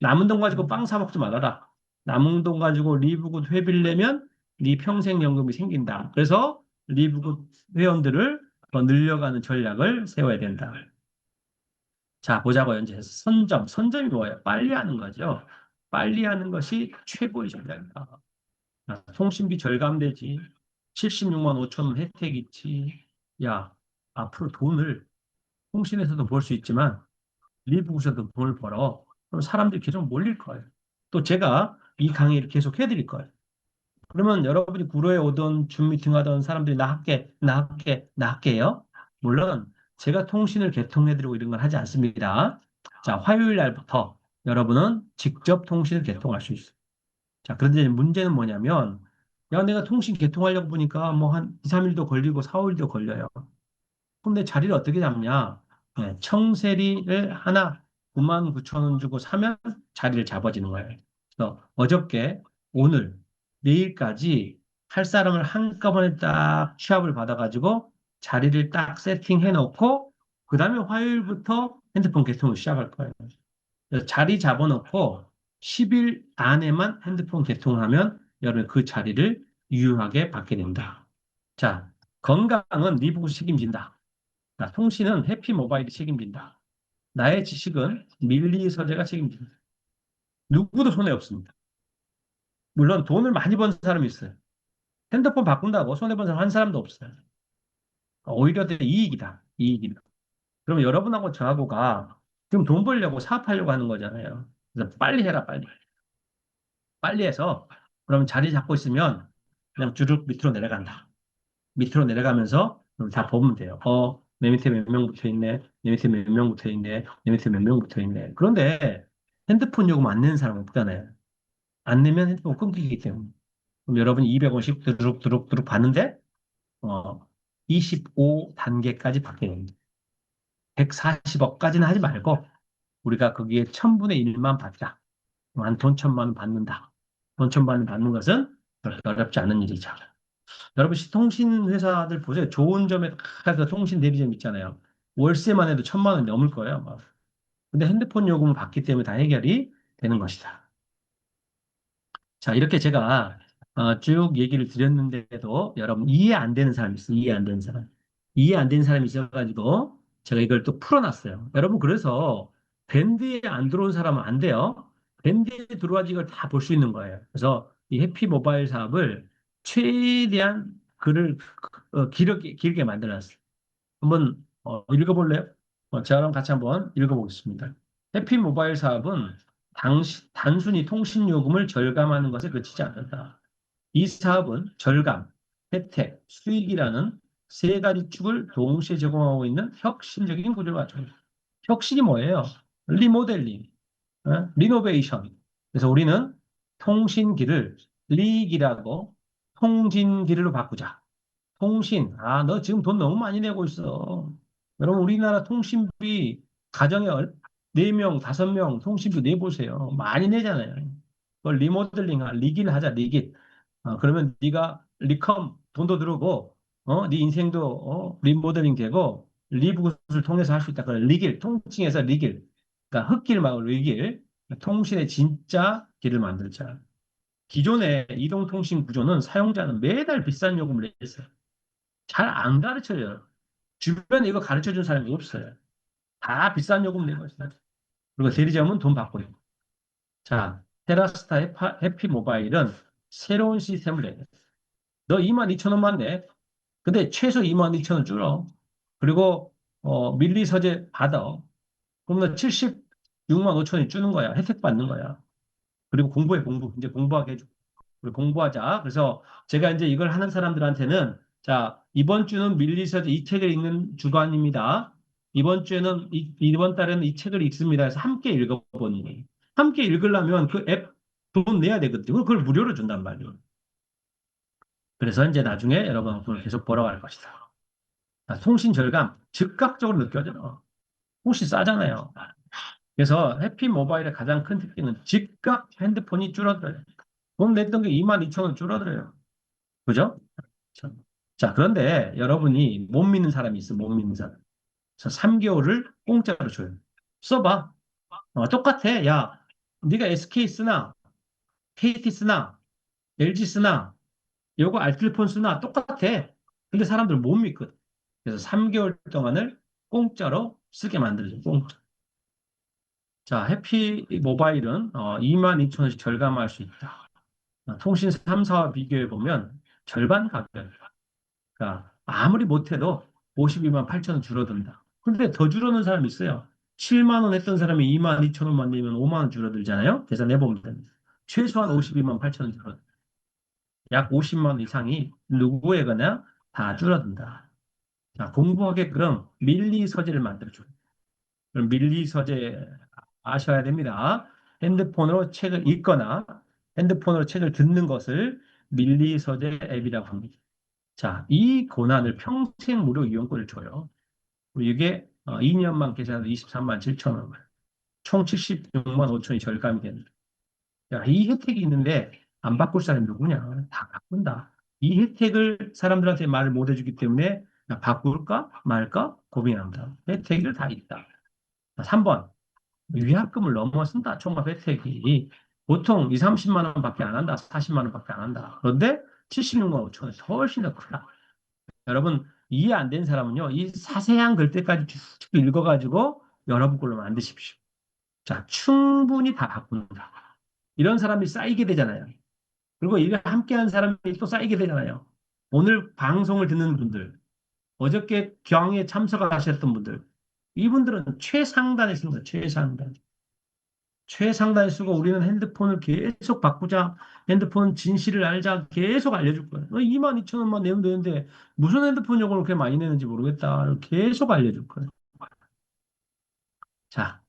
남은 돈 가지고 빵 사 먹지 말아라. 남은 돈 가지고 리브굿 회비를 내면 네 평생 연금이 생긴다. 그래서 리브굿 회원들을 더 늘려가는 전략을 세워야 된다. 자, 보자고요. 이제 선점. 선점이 뭐예요? 빨리 하는 거죠. 빨리 하는 것이 최고의 전략이다. 자, 통신비 절감되지. 76만 5천 원 혜택 있지. 야, 앞으로 돈을 통신에서도 벌 수 있지만 리브에서도 돈을 벌어. 그럼 사람들이 계속 몰릴 거예요. 또 제가 이 강의를 계속 해드릴 거예요. 그러면 여러분이 구로에 오던 줌 미팅 하던 사람들이 나 할게, 나 할게, 나 할게요. 물론 제가 통신을 개통해드리고 이런 걸 하지 않습니다. 자, 화요일 날부터 여러분은 직접 통신을 개통할 수 있어요. 자, 그런데 문제는 뭐냐면, 야, 내가 통신 개통하려고 보니까 뭐 한 2, 3일도 걸리고 4, 5일도 걸려요. 그럼 내 자리를 어떻게 잡냐? 네, 청세리를 하나 9만 9천 원 주고 사면 자리를 잡아지는 거예요. 그래서 어저께, 오늘, 내일까지 할 사람을 한꺼번에 딱 취합을 받아가지고 자리를 딱 세팅해 놓고 그 다음에 화요일부터 핸드폰 개통을 시작할 거예요. 그래서 자리 잡아놓고 10일 안에만 핸드폰 개통하면 여러분 그 자리를 유효하게 받게 된다. 자, 건강은 리브가 책임진다. 자, 통신은 해피모바일이 책임진다. 나의 지식은 밀리 서재가 책임진다. 누구도 손해 없습니다. 물론 돈을 많이 번 사람이 있어요. 핸드폰 바꾼다고 손해 본 사람 한 사람도 없어요. 오히려 더 이익이다. 이익이다. 그럼 여러분하고 저하고가 지금 돈 벌려고 사업하려고 하는 거잖아요. 그래서 빨리 해라, 빨리. 빨리 해서 그럼 자리 잡고 있으면 그냥 주룩 밑으로 내려간다. 밑으로 내려가면서 다 보면 돼요. 내 밑에 몇 명 붙어 있네. 내 밑에 몇 명 붙어 있네. 내 밑에 몇 명 붙어 있네. 그런데 핸드폰 요금 안 내는 사람은 없잖아요. 안 내면 핸드폰 끊기기 때문에. 그럼 여러분이 200원씩 두룩두룩두룩 받는데, 25단계까지 받게 됩니다. 140억까지는 하지 말고, 우리가 거기에 1000분의 1만 받자. 한 돈 1000만 원 받는다. 돈 1000만 원 받는 것은 그렇게 어렵지 않은 일이죠. 여러분, 통신 회사들 보세요. 좋은 점에 그 통신 대리점 있잖아요. 월세만 해도 1000만 원 넘을 거예요. 막. 근데 핸드폰 요금을 받기 때문에 다 해결이 되는 것이다. 자, 이렇게 제가 쭉 얘기를 드렸는데도 여러분 이해 안 되는 사람이 있어요. 이해 안 되는 사람. 이해 안 되는 사람이 있어가지고 제가 이걸 또 풀어놨어요. 여러분, 그래서 밴드에 안 들어온 사람은 안 돼요. 밴드에 들어와지 이걸 다 볼 수 있는 거예요. 그래서 이 해피 모바일 사업을 최대한 글을 길게 만들어놨어요. 한번 읽어볼래요? 저랑 같이 한번 읽어보겠습니다. 해피 모바일 사업은 단순히 통신 요금을 절감하는 것에 그치지 않는다. 이 사업은 절감, 혜택, 수익이라는 세 가지 축을 동시에 제공하고 있는 혁신적인 구조를 가지고 있습니다. 혁신이 뭐예요? 리모델링, 리노베이션. 그래서 우리는 통신기를 리기라고 통진기로 바꾸자. 통신. 너 지금 돈 너무 많이 내고 있어. 여러분, 우리나라 통신비 가정에 4명, 5명 통신비 내보세요. 많이 내잖아요. 그걸 리모델링, 리길 하자, 리길. 그러면 네가 리컴, 돈도 들어오고, 네 인생도 리모델링 되고, 리부굿을 통해서 할 수 있다. 그래, 리길, 통칭해서 리길. 그러니까 흙길 마을 리길. 통신의 진짜 길을 만들자. 기존의 이동통신 구조는 사용자는 매달 비싼 요금을 냈어요. 잘 안 가르쳐줘요. 주변에 이거 가르쳐 준 사람이 없어요. 다 비싼 요금 내고 있어요. 그리고 대리점은 돈 받고 있고. 자, 테라스타 해피 모바일은 새로운 시스템을 내요. 너 2만 2천 원만 내. 근데 최소 2만 2천 원 줄어. 그리고 밀리 서재 받아. 그럼 너 76만 5천 원이 주는 거야. 혜택 받는 거야. 그리고 공부해, 공부. 이제 공부하게 해줘. 우리 공부하자. 그래서 제가 이제 이걸 하는 사람들한테는 자, 이번 주는 밀리서재 이 책을 읽는 주간입니다. 이번 주에는 이번 달에는 이 책을 읽습니다. 해서 함께 읽어보니. 함께 읽으려면 그 앱 돈 내야 되거든요. 그걸 무료로 준단 말이에요. 그래서 이제 나중에 여러분 그걸 계속 벌어갈 것이다. 아, 통신 절감 즉각적으로 느껴져요. 혹시 싸잖아요. 그래서 해피 모바일의 가장 큰 특징은 즉각 핸드폰이 줄어들어요. 돈 냈던 게 2만 2천 원 줄어들어요. 그죠? 자, 그런데 여러분이 못 믿는 사람이 있어, 못 믿는 사람. 그래서 3개월을 공짜로 줘요. 써봐. 똑같아. 야, 네가 SK 쓰나, KT 쓰나, LG 쓰나, 요거 알뜰폰 쓰나 똑같아. 근데 사람들 못 믿거든. 그래서 3개월 동안을 공짜로 쓰게 만들어줘. 공짜. 자, 해피 모바일은 22,000원씩 절감할 수 있다. 통신 3사와 비교해 보면 절반 가격. 그러니까 아무리 못해도 52만 8천 원 줄어든다. 근데 더 줄어드는 사람이 있어요. 7만 원 했던 사람이 2만 2천 원만 내면 5만 원 줄어들잖아요. 계산해 보면 됩니다. 최소한 52만 8천 원 줄어들. 약 50만 원 이상이 누구의 거냐? 다 줄어든다. 자, 공부하게끔 밀리 서재를 만들어줘요. 그럼 밀리 서재 아셔야 됩니다. 핸드폰으로 책을 읽거나 핸드폰으로 책을 듣는 것을 밀리 서재 앱이라고 합니다. 자, 이 권한을 평생 무료 이용권을 줘요. 그리고 이게 2년만 계산해도 23만 7천 원, 총 76만 5천이 절감이 됩니다. 야, 이 혜택이 있는데 안 바꿀 사람이 누구냐? 다 바꾼다. 이 혜택을 사람들한테 말을 못 해주기 때문에 야, 바꿀까 말까 고민합니다. 혜택이 다 있다. 3번, 위약금을 넘어선다. 총합 혜택이 보통 2, 30만 원밖에 안 한다. 40만 원밖에 안 한다. 그런데 76만 5천 원 훨씬 더 크다. 여러분 이해 안 된 사람은요, 이 사세한 글때까지 쭉 읽어가지고 여러분 걸로 만드십시오. 자, 충분히 다 바꾼다. 이런 사람이 쌓이게 되잖아요. 그리고 이걸 함께한 사람이 또 쌓이게 되잖아요. 오늘 방송을 듣는 분들, 어저께 경에 참석하셨던 분들, 이분들은 최상단에 있습니다. 최상단. 최상단에 쓰고 우리는 핸드폰을 계속 바꾸자. 핸드폰 진실을 알자. 계속 알려줄 거예요. 2만 2천 원만 내면 되는데 무슨 핸드폰 요금을 그렇게 많이 내는지 모르겠다. 계속 알려줄 거예요. 자,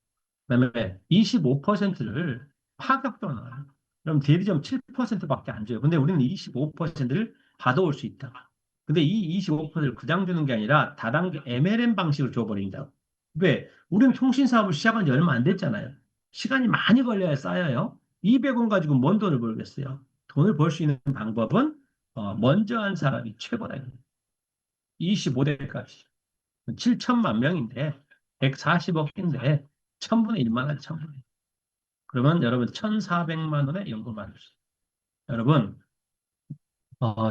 그다음에 25%를 파격도 나와요. 그럼 대리점 7%밖에 안 줘요. 근데 우리는 25%를 받아올 수 있다. 근데 이 25%를 그냥 주는 게 아니라 다단계 MLM 방식으로 줘버린다. 왜? 우리는 통신 사업을 시작한 지 얼마 안 됐잖아요. 시간이 많이 걸려야 쌓여요. 200원 가지고 뭔 돈을 벌겠어요. 돈을 벌 수 있는 방법은 먼저 한 사람이 최고다. 25대까지. 7천만 명인데 140억인데 1000분의 1만 원, 1000분의 1. 그러면 여러분 1,400만 원의 연금 받을 수 있어요. 여러분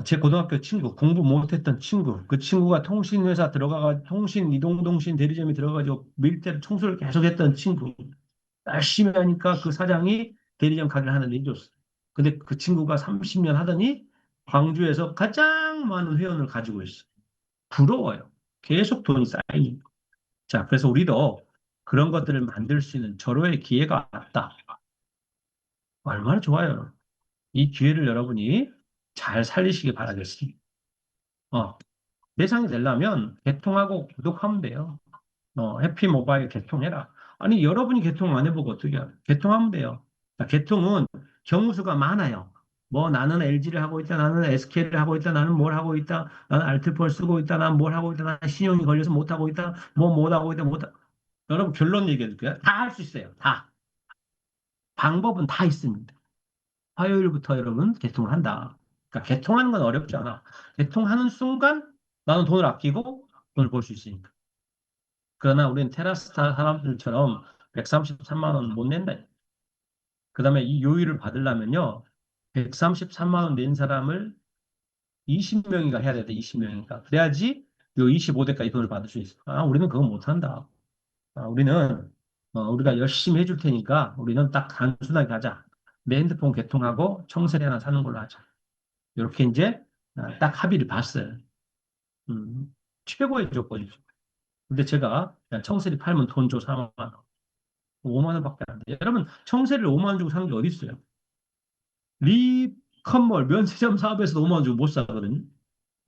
제 고등학교 친구, 공부 못했던 친구, 그 친구가 통신회사 들어가가 이동통신 대리점에 들어가지고 밀대로 청소를 계속했던 친구, 열심히 하니까 그 사장이 대리점 가게를 하나 내줬어. 근데 그 친구가 30년 하더니 광주에서 가장 많은 회원을 가지고 있어. 부러워요. 계속 돈이 쌓이니. 자, 그래서 우리도 그런 것들을 만들 수 있는 절호의 기회가 왔다. 얼마나 좋아요. 이 기회를 여러분이 잘 살리시기 바라겠습니다. 대상이 되려면 개통하고 구독하면 돼요. 해피 모바일 개통해라. 아니, 여러분이 개통 안 해보고 어떻게 해요? 개통하면 돼요. 자, 개통은 경우수가 많아요. 뭐 나는 LG를 하고 있다, 나는 SK를 하고 있다, 나는 뭘 하고 있다, 나는 알뜰폰 쓰고 있다, 나는 뭘 하고 있다, 나는 신용이 걸려서 못 하고 있다, 뭐 못 하고 있다, 못 하... 여러분 결론 얘기해 줄게요. 다 할 수 있어요. 다. 방법은 다 있습니다. 화요일부터 여러분 개통을 한다. 그러니까 개통하는 건 어렵지 않아. 개통하는 순간 나는 돈을 아끼고 돈을 벌 수 있으니까. 그러나 우리는 테라스타 사람들처럼 133만 원 못 낸다. 그다음에 이 요일을 받으려면요. 133만 원 낸 사람을 20명인가 해야 돼. 20명인가. 그래야지 요 25대까지 돈을 받을 수 있어. 우리는 그거 못 한다. 우리는 우리가 열심히 해줄 테니까 우리는 딱 단순하게 하자. 내 핸드폰 개통하고 청소리 하나 사는 걸로 하자. 이렇게 이제 딱 합의를 봤어요. 음, 최고의 조건이죠. 근데 제가 야, 청세리 팔면 돈 줘 4만 원. 5만 원밖에 안 돼. 여러분 청세리를 5만 원 주고 사는 게 어디 있어요? 리 컨몰 면세점 사업에서도 5만 원 주고 못 사거든요.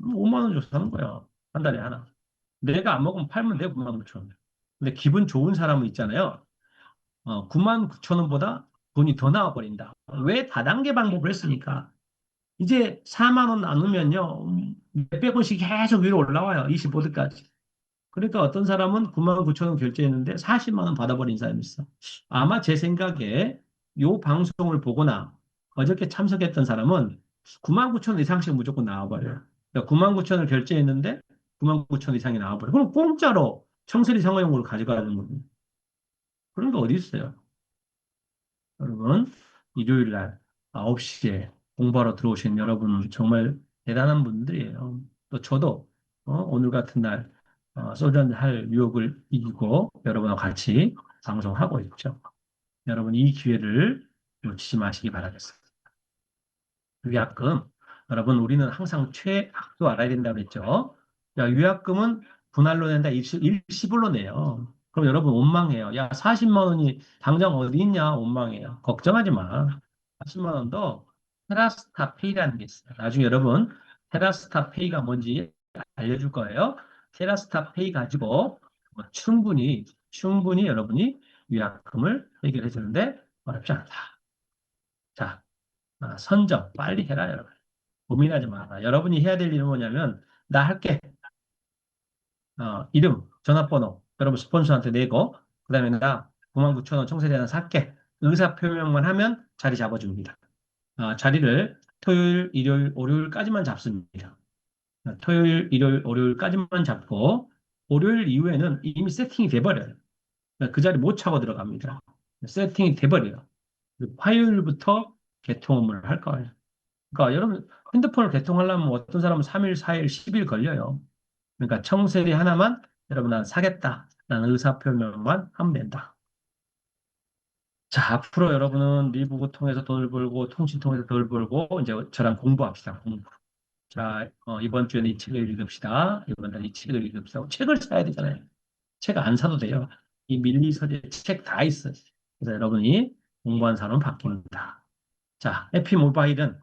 5만 원 주고 사는 거야. 한 달에 하나. 내가 안 먹으면 팔면 돼 9만 9천 원. 근데 기분 좋은 사람은 있잖아요. 9만 9천 원보다 돈이 더 나와버린다. 왜 다단계 방법을 했으니까. 이제 4만 원 나누면요. 몇백 원씩 계속 위로 올라와요. 25대까지. 그러니까 어떤 사람은 9만 9천 원 결제했는데 40만 원 받아버린 사람이 있어. 아마 제 생각에 요 방송을 보거나 어저께 참석했던 사람은 9만 9천 원 이상씩 무조건 나와버려요. 그러니까 9만 9천 원을 결제했는데 9만 9천 원 이상이 나와버려요. 그럼 공짜로 청소리 상호용으로 가져가는 거예요. 그런 거 어디 있어요? 여러분, 일요일 날 9시에 공부하러 들어오신 여러분 정말 대단한 분들이에요. 또 저도 오늘 같은 날 소주 한잔 할 유혹을 이기고 여러분과 같이 방송하고 있죠. 여러분 이 기회를 놓치지 마시기 바라겠습니다. 위약금. 여러분, 우리는 항상 최악도 알아야 된다고 했죠. 야, 위약금은 분할로 낸다, 일시불로 내요. 그럼 여러분 원망해요. 야, 40만 원이 당장 어디 있냐? 원망해요. 걱정하지 마. 40만 원도 테라스타 페이라는 게 있어요. 나중에 여러분, 테라스타 페이가 뭔지 알려줄 거예요. 테라스타 페이 가지고 충분히 여러분이 위약금을 해결해 주는데 어렵지 않다. 자, 선정 빨리 해라, 여러분. 고민하지 마라. 여러분이 해야 될 일은 뭐냐면, 나 할게. 이름, 전화번호, 여러분 스폰서한테 내고, 그 다음에 나 9만 9천 원 청소기 하나 살게. 의사표명만 하면 자리 잡아줍니다. 자리를 토요일, 일요일, 월요일까지만 잡습니다. 토요일, 일요일, 월요일까지만 잡고, 월요일 이후에는 이미 세팅이 돼버려요. 그 자리 못 차고 들어갑니다. 세팅이 돼버려요. 화요일부터 개통을 할 거예요. 그러니까 여러분 핸드폰을 개통하려면 어떤 사람은 3일, 4일, 10일 걸려요. 그러니까 청세리 하나만 여러분 난 사겠다라는 의사표명만 하면 된다. 자, 앞으로 여러분은 리부구 통해서 돈을 벌고 통신 통해서 돈을 벌고 이제 저랑 공부합시다. 공부. 자, 이번 주에는 이 책을 읽읍시다. 이번 달에 이 책을 읽읍시다. 책을 사야 되잖아요. 책 안 사도 돼요. 이 밀리 서재 책 다 있어요. 그래서 여러분이 공부한 사람은 바뀝니다. 자, 에피 모바일은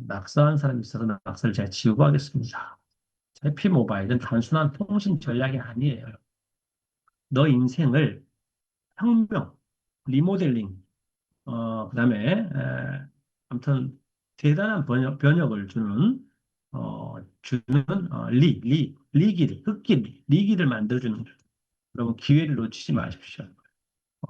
낙서한 사람이 있어서 낙서를 제가 지우고 하겠습니다. 해피모바일은 단순한 통신 전략이 아니에요. 너 인생을 혁명, 리모델링, 그다음에 아무튼 대단한 변혁을 주는 리길, 흙길, 리길을 만들어주는 여러분 기회를 놓치지 마십시오.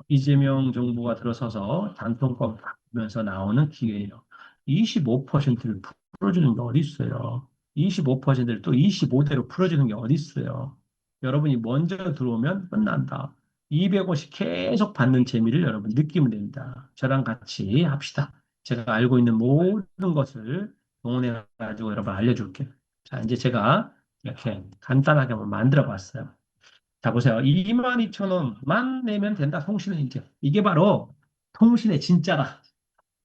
이재명 정부가 들어서서 단통법 바꾸면서 나오는 기회예요. 25%를 풀어주는 게 어디 있어요? 25%를 또 25대로 풀어주는 게 어디 있어요? 여러분이 먼저 들어오면 끝난다. 200원씩 계속 받는 재미를 여러분 느끼면 됩니다. 저랑 같이 합시다. 제가 알고 있는 모든 것을 동원해가지고 여러분 알려줄게요. 자, 이제 제가 이렇게 간단하게 한번 만들어 봤어요. 자, 보세요. 22,000원만 내면 된다. 통신은 이제. 이게 바로 통신의 진짜다.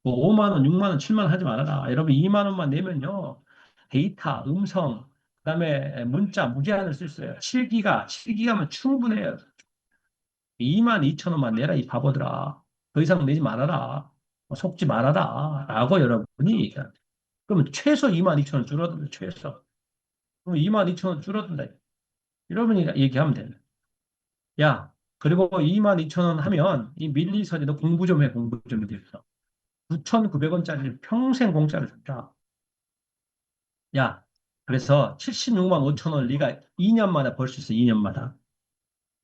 뭐 5만 원, 6만 원, 7만 원 하지 말아라. 여러분 2만 원만 내면요. 데이터, 음성, 그다음에 문자 무제한을 쓸 수 있어요. 7기가면 충분해요. 22,000원만 내라 이 바보들아. 더 이상 내지 말아라. 속지 말아라. 라고 여러분이 얘기해요. 그러면 최소 22,000원 줄어든다. 최소. 그럼 22,000원 줄어든다. 여러분이 얘기하면 돼요. 야, 그리고 22,000원 하면 이 밀리서재 너 공부 좀 해, 공부 좀 해서. 9,900원짜리 평생 공짜로 줬다. 야, 그래서 76만 5천 원 네가 2년마다 벌 수 있어, 2년마다.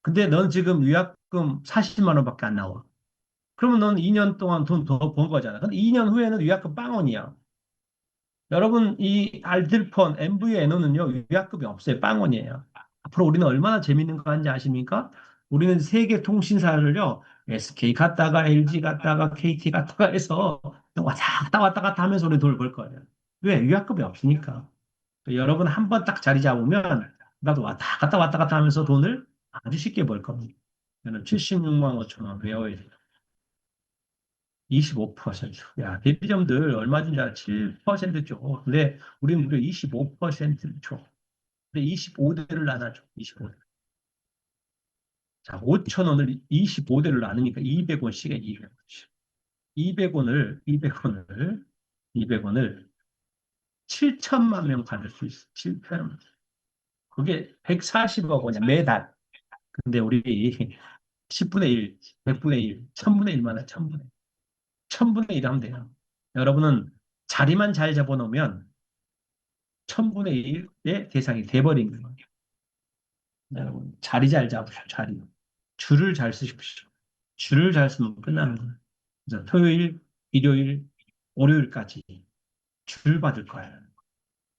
근데 넌 지금 위약금 40만 원밖에 안 나와. 그러면 넌 2년 동안 돈 더 번 거잖아. 근데 2년 후에는 위약금 빵원이야. 여러분, 이 알뜰폰 MVNO는요, 위약금이 없어요. 빵원이에요. 앞으로 우리는 얼마나 재밌는 거 하는지 아십니까? 우리는 세계 통신사를요, SK 갔다가 LG 갔다가 KT 갔다가 해서 왔다 갔다 하면서 우리 돈을 벌 거예요. 왜? 위약금이 없으니까. 여러분 한 번 딱 자리 잡으면 나도 왔다 갔다 하면서 돈을 아주 쉽게 벌 겁니다. 저는 76만 5천 원 외워야 돼요. 25%. 야, 대리점들 얼마 준지 알아? 7% 줘. 근데 우리는 무려 25% 줘. 근데 25대를 나눠줘. 25대. 자, 5천 원을 25대를 나누니까 200원씩에 200원씩. 200원을 7천만 명 받을 수 있어. 7천. 그게 140억 원이야, 매달. 근데 우리 10분의 1, 100분의 1, 1000분의 1만 해, 1000분의 1. 1000분의 1 하면 돼요. 여러분은 자리만 잘 잡아놓으면 1000분의 1의 대상이 돼버리는 거예요. 여러분, 자리 잘 잡으십시오, 자리. 줄을 잘 쓰십시오. 줄을 잘 쓰면 끝나는 거예요. 그래서 토요일, 일요일, 월요일까지 줄 받을 거예요.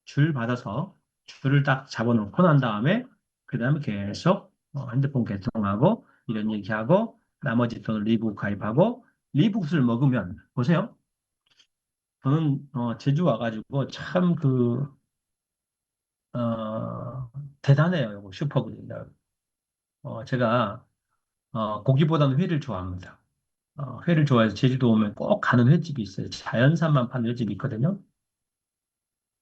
줄 받아서 줄을 딱 잡아놓고 난 다음에 그 다음에 계속 핸드폰 개통하고 이런 얘기하고 나머지 돈을 리북 가입하고 리북을 먹으면 보세요. 저는 제주 와가지고 참 대단해요. 이거 슈퍼그린이라. 제가 고기보다는 회를 좋아합니다. 회를 좋아해서 제주도 오면 꼭 가는 횟집이 있어요. 자연산만 파는 횟집이 있거든요.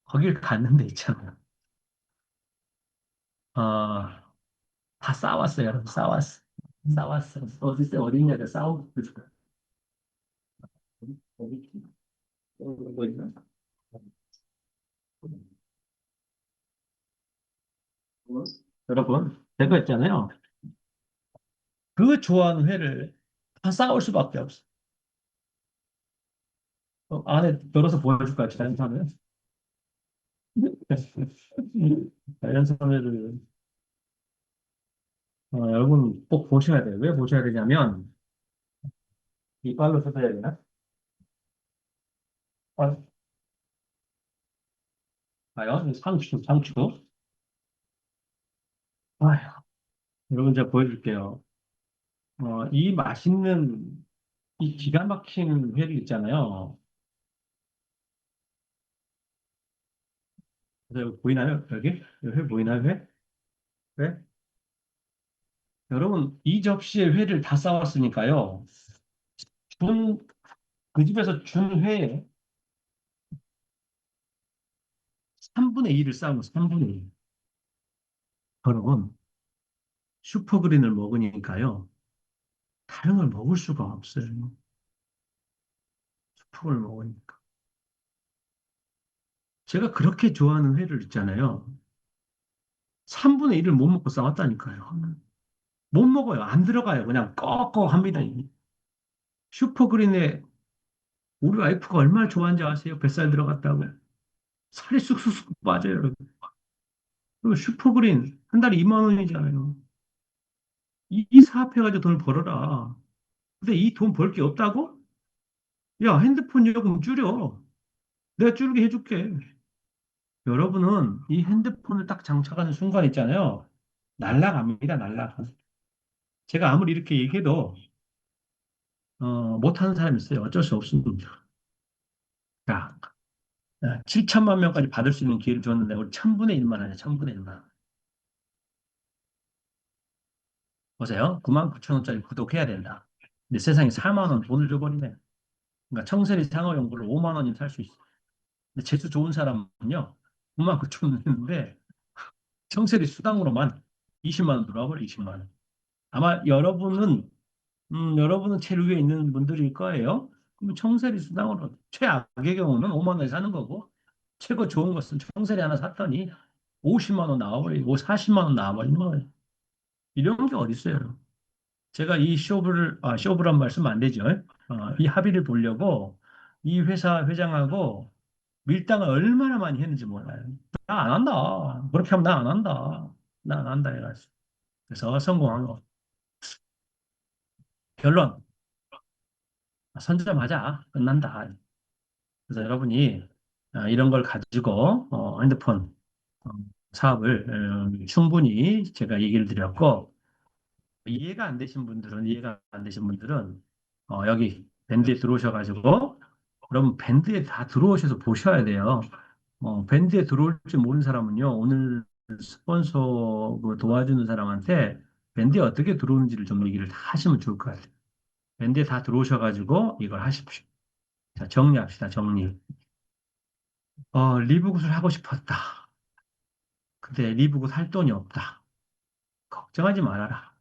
거길 갔는데 있잖아요. 어, 다 싸왔어요, 여러분. 싸왔어. 싸왔어. 어디 있냐가 싸우고 있어요. 어디, 어디 있나? 여러분, 제가 있잖아요. 그 좋아하는 회를 다 싸울 수밖에 없어. 안에 열어서 보여줄까요, 자연산을? 자연산회를, 여러분 꼭 보셔야 돼요. 왜 보셔야 되냐면, 이빨로 뜯어야 되나? 아, 봐요. 상추, 상추. 아휴, 여러분 제가 보여줄게요. 이 맛있는, 이 기가 막힌 회를 있잖아요. 그래서 여기 보이나요? 여기 회 보이나요? 회? 회? 여러분, 이 접시에 회를 다 싸왔으니까요. 준, 그 집에서 준 회에 3분의 1을 싸운 거, 3분의 1. 여러분, 슈퍼그린을 먹으니까요. 다른 걸 먹을 수가 없어요. 슈퍼를 먹으니까. 제가 그렇게 좋아하는 회를 있잖아요. 3분의 1을 못 먹고 싸웠다니까요. 못 먹어요. 안 들어가요. 그냥 꺽꺽합니다. 슈퍼그린에 우리 와이프가 얼마나 좋아하는지 아세요? 뱃살 들어갔다고. 살이 쑥쑥쑥 빠져요. 여러분. 그리고 슈퍼그린 한 달에 2만 원이잖아요. 이 사업해가지고 돈을 벌어라. 근데 이 돈 벌 게 없다고? 야, 핸드폰 요금 줄여. 내가 줄게 해줄게. 여러분은 이 핸드폰을 딱 장착하는 순간 있잖아요. 날라갑니다, 날라가. 제가 아무리 이렇게 얘기해도, 못하는 사람이 있어요. 어쩔 수 없습니다. 자, 7천만 명까지 받을 수 있는 기회를 줬는데, 우리 1000분의 1만 하냐, 1000분의 1만. 보세요. 9만 9천 원짜리 구독해야 된다. 근데 세상에 4만 원 돈을 줘버리네. 그러니까 청세리 상어용구를 5만 원이면 살 수 있어. 근데 재수 좋은 사람은요, 9만 9천 원 했는데, 청세리 수당으로만 20만 원 들어와버려, 20만 원. 아마 여러분은 제일 위에 있는 분들일 거예요. 그럼 청세리 수당으로 최악의 경우는 5만 원에 사는 거고, 최고 좋은 것은 청세리 하나 샀더니 50만 원 나와버리고 40만 원 나와버리는 거예요. 이런 게 어디 있어요? 제가 이 쇼부란 말씀 안 되죠. 이 합의를 보려고 이 회사 회장하고 밀당을 얼마나 많이 했는지 몰라요. 나 안 한다. 그렇게 하면 나 안 한다. 나 안 한다 해가지고. 그래서 성공한 거. 결론. 선점하자. 끝난다. 그래서 여러분이 이런 걸 가지고 핸드폰 어, 사업을 충분히 제가 얘기를 드렸고 이해가 안 되신 분들은 여기 밴드에 들어오셔가지고 그럼 밴드에 다 들어오셔서 보셔야 돼요. 밴드에 들어올 줄 모르는 사람은요 오늘 스폰서 그 도와주는 사람한테 밴드에 어떻게 들어오는지를 좀 얘기를 다 하시면 좋을 것 같아요. 밴드에 다 들어오셔가지고 이걸 하십시오. 자, 정리합시다. 정리. 리브굿을 하고 싶었다. 근데 리브굿 할 돈이 없다. 걱정하지 말아라.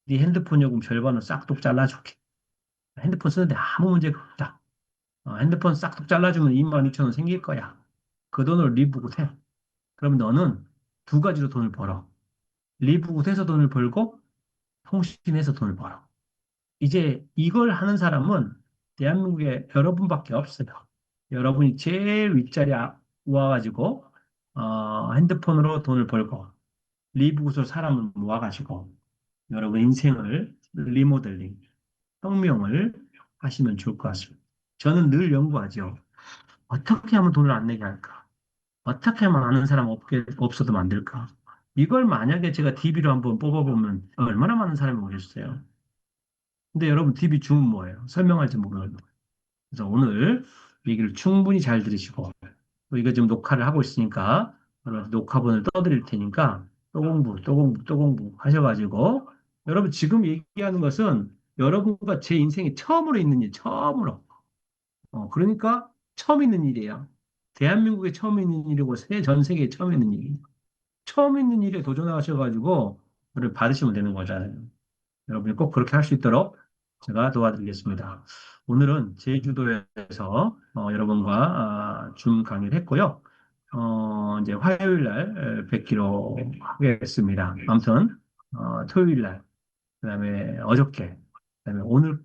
네 핸드폰 요금 절반은 싹둑 잘라줄게. 핸드폰 쓰는데 아무 문제가 없다. 핸드폰 싹둑 잘라주면 2만 2천 원 생길 거야. 그 돈을 리브굿 해. 그럼 너는 두 가지로 돈을 벌어. 리브굿해서 돈을 벌고 통신해서 돈을 벌어. 이제 이걸 하는 사람은 대한민국에 여러분밖에 없어요. 여러분이 제일 윗자리에 와가지고 핸드폰으로 돈을 벌고 리브구조 사람을 모아가지고 여러분 인생을 리모델링, 혁명을 하시면 좋을 것 같습니다. 저는 늘 연구하죠. 어떻게 하면 돈을 안 내게 할까? 어떻게 하면 아는 사람 없어도 만들까? 이걸 만약에 제가 DB로 한번 뽑아보면 얼마나 많은 사람이 오겠어요. 근데 여러분 DB 주문 뭐예요? 설명할지 모르는 거예요. 그래서 오늘 얘기를 충분히 잘 들으시고 또 이거 지금 녹화를 하고 있으니까 여러분 녹화본을 떠드릴 테니까 또 공부, 또 공부, 또 공부 하셔가지고 여러분 지금 얘기하는 것은 여러분과 제 인생에 처음으로 있는 일, 처음으로. 그러니까 처음 있는 일이에요. 대한민국에 처음 있는 일이고 전 세계에 처음 있는 일이에요. 처음 있는 일에 도전하셔가지고 그걸 받으시면 되는 거잖아요. 여러분이 꼭 그렇게 할 수 있도록 제가 도와드리겠습니다. 오늘은 제주도에서 여러분과 줌 강의를 했고요. 이제 화요일 날 뵙기로 하겠습니다. 아무튼 토요일 날, 그다음에 어저께, 그다음에 오늘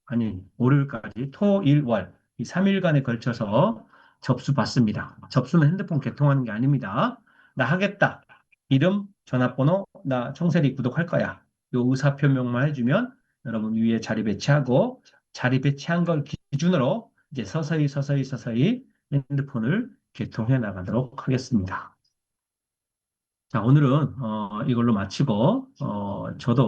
아니 월요일까지 토, 일, 월 이 3일간에 걸쳐서 접수 받습니다. 접수는 핸드폰 개통하는 게 아닙니다. 나 하겠다. 이름, 전화번호, 나 청세리 구독할 거야. 요 의사 표명만 해주면 여러분 위에 자리 배치하고 자리 배치한 걸 기준으로 이제 서서히 핸드폰을 개통해 나가도록 하겠습니다. 자, 오늘은 이걸로 마치고 저도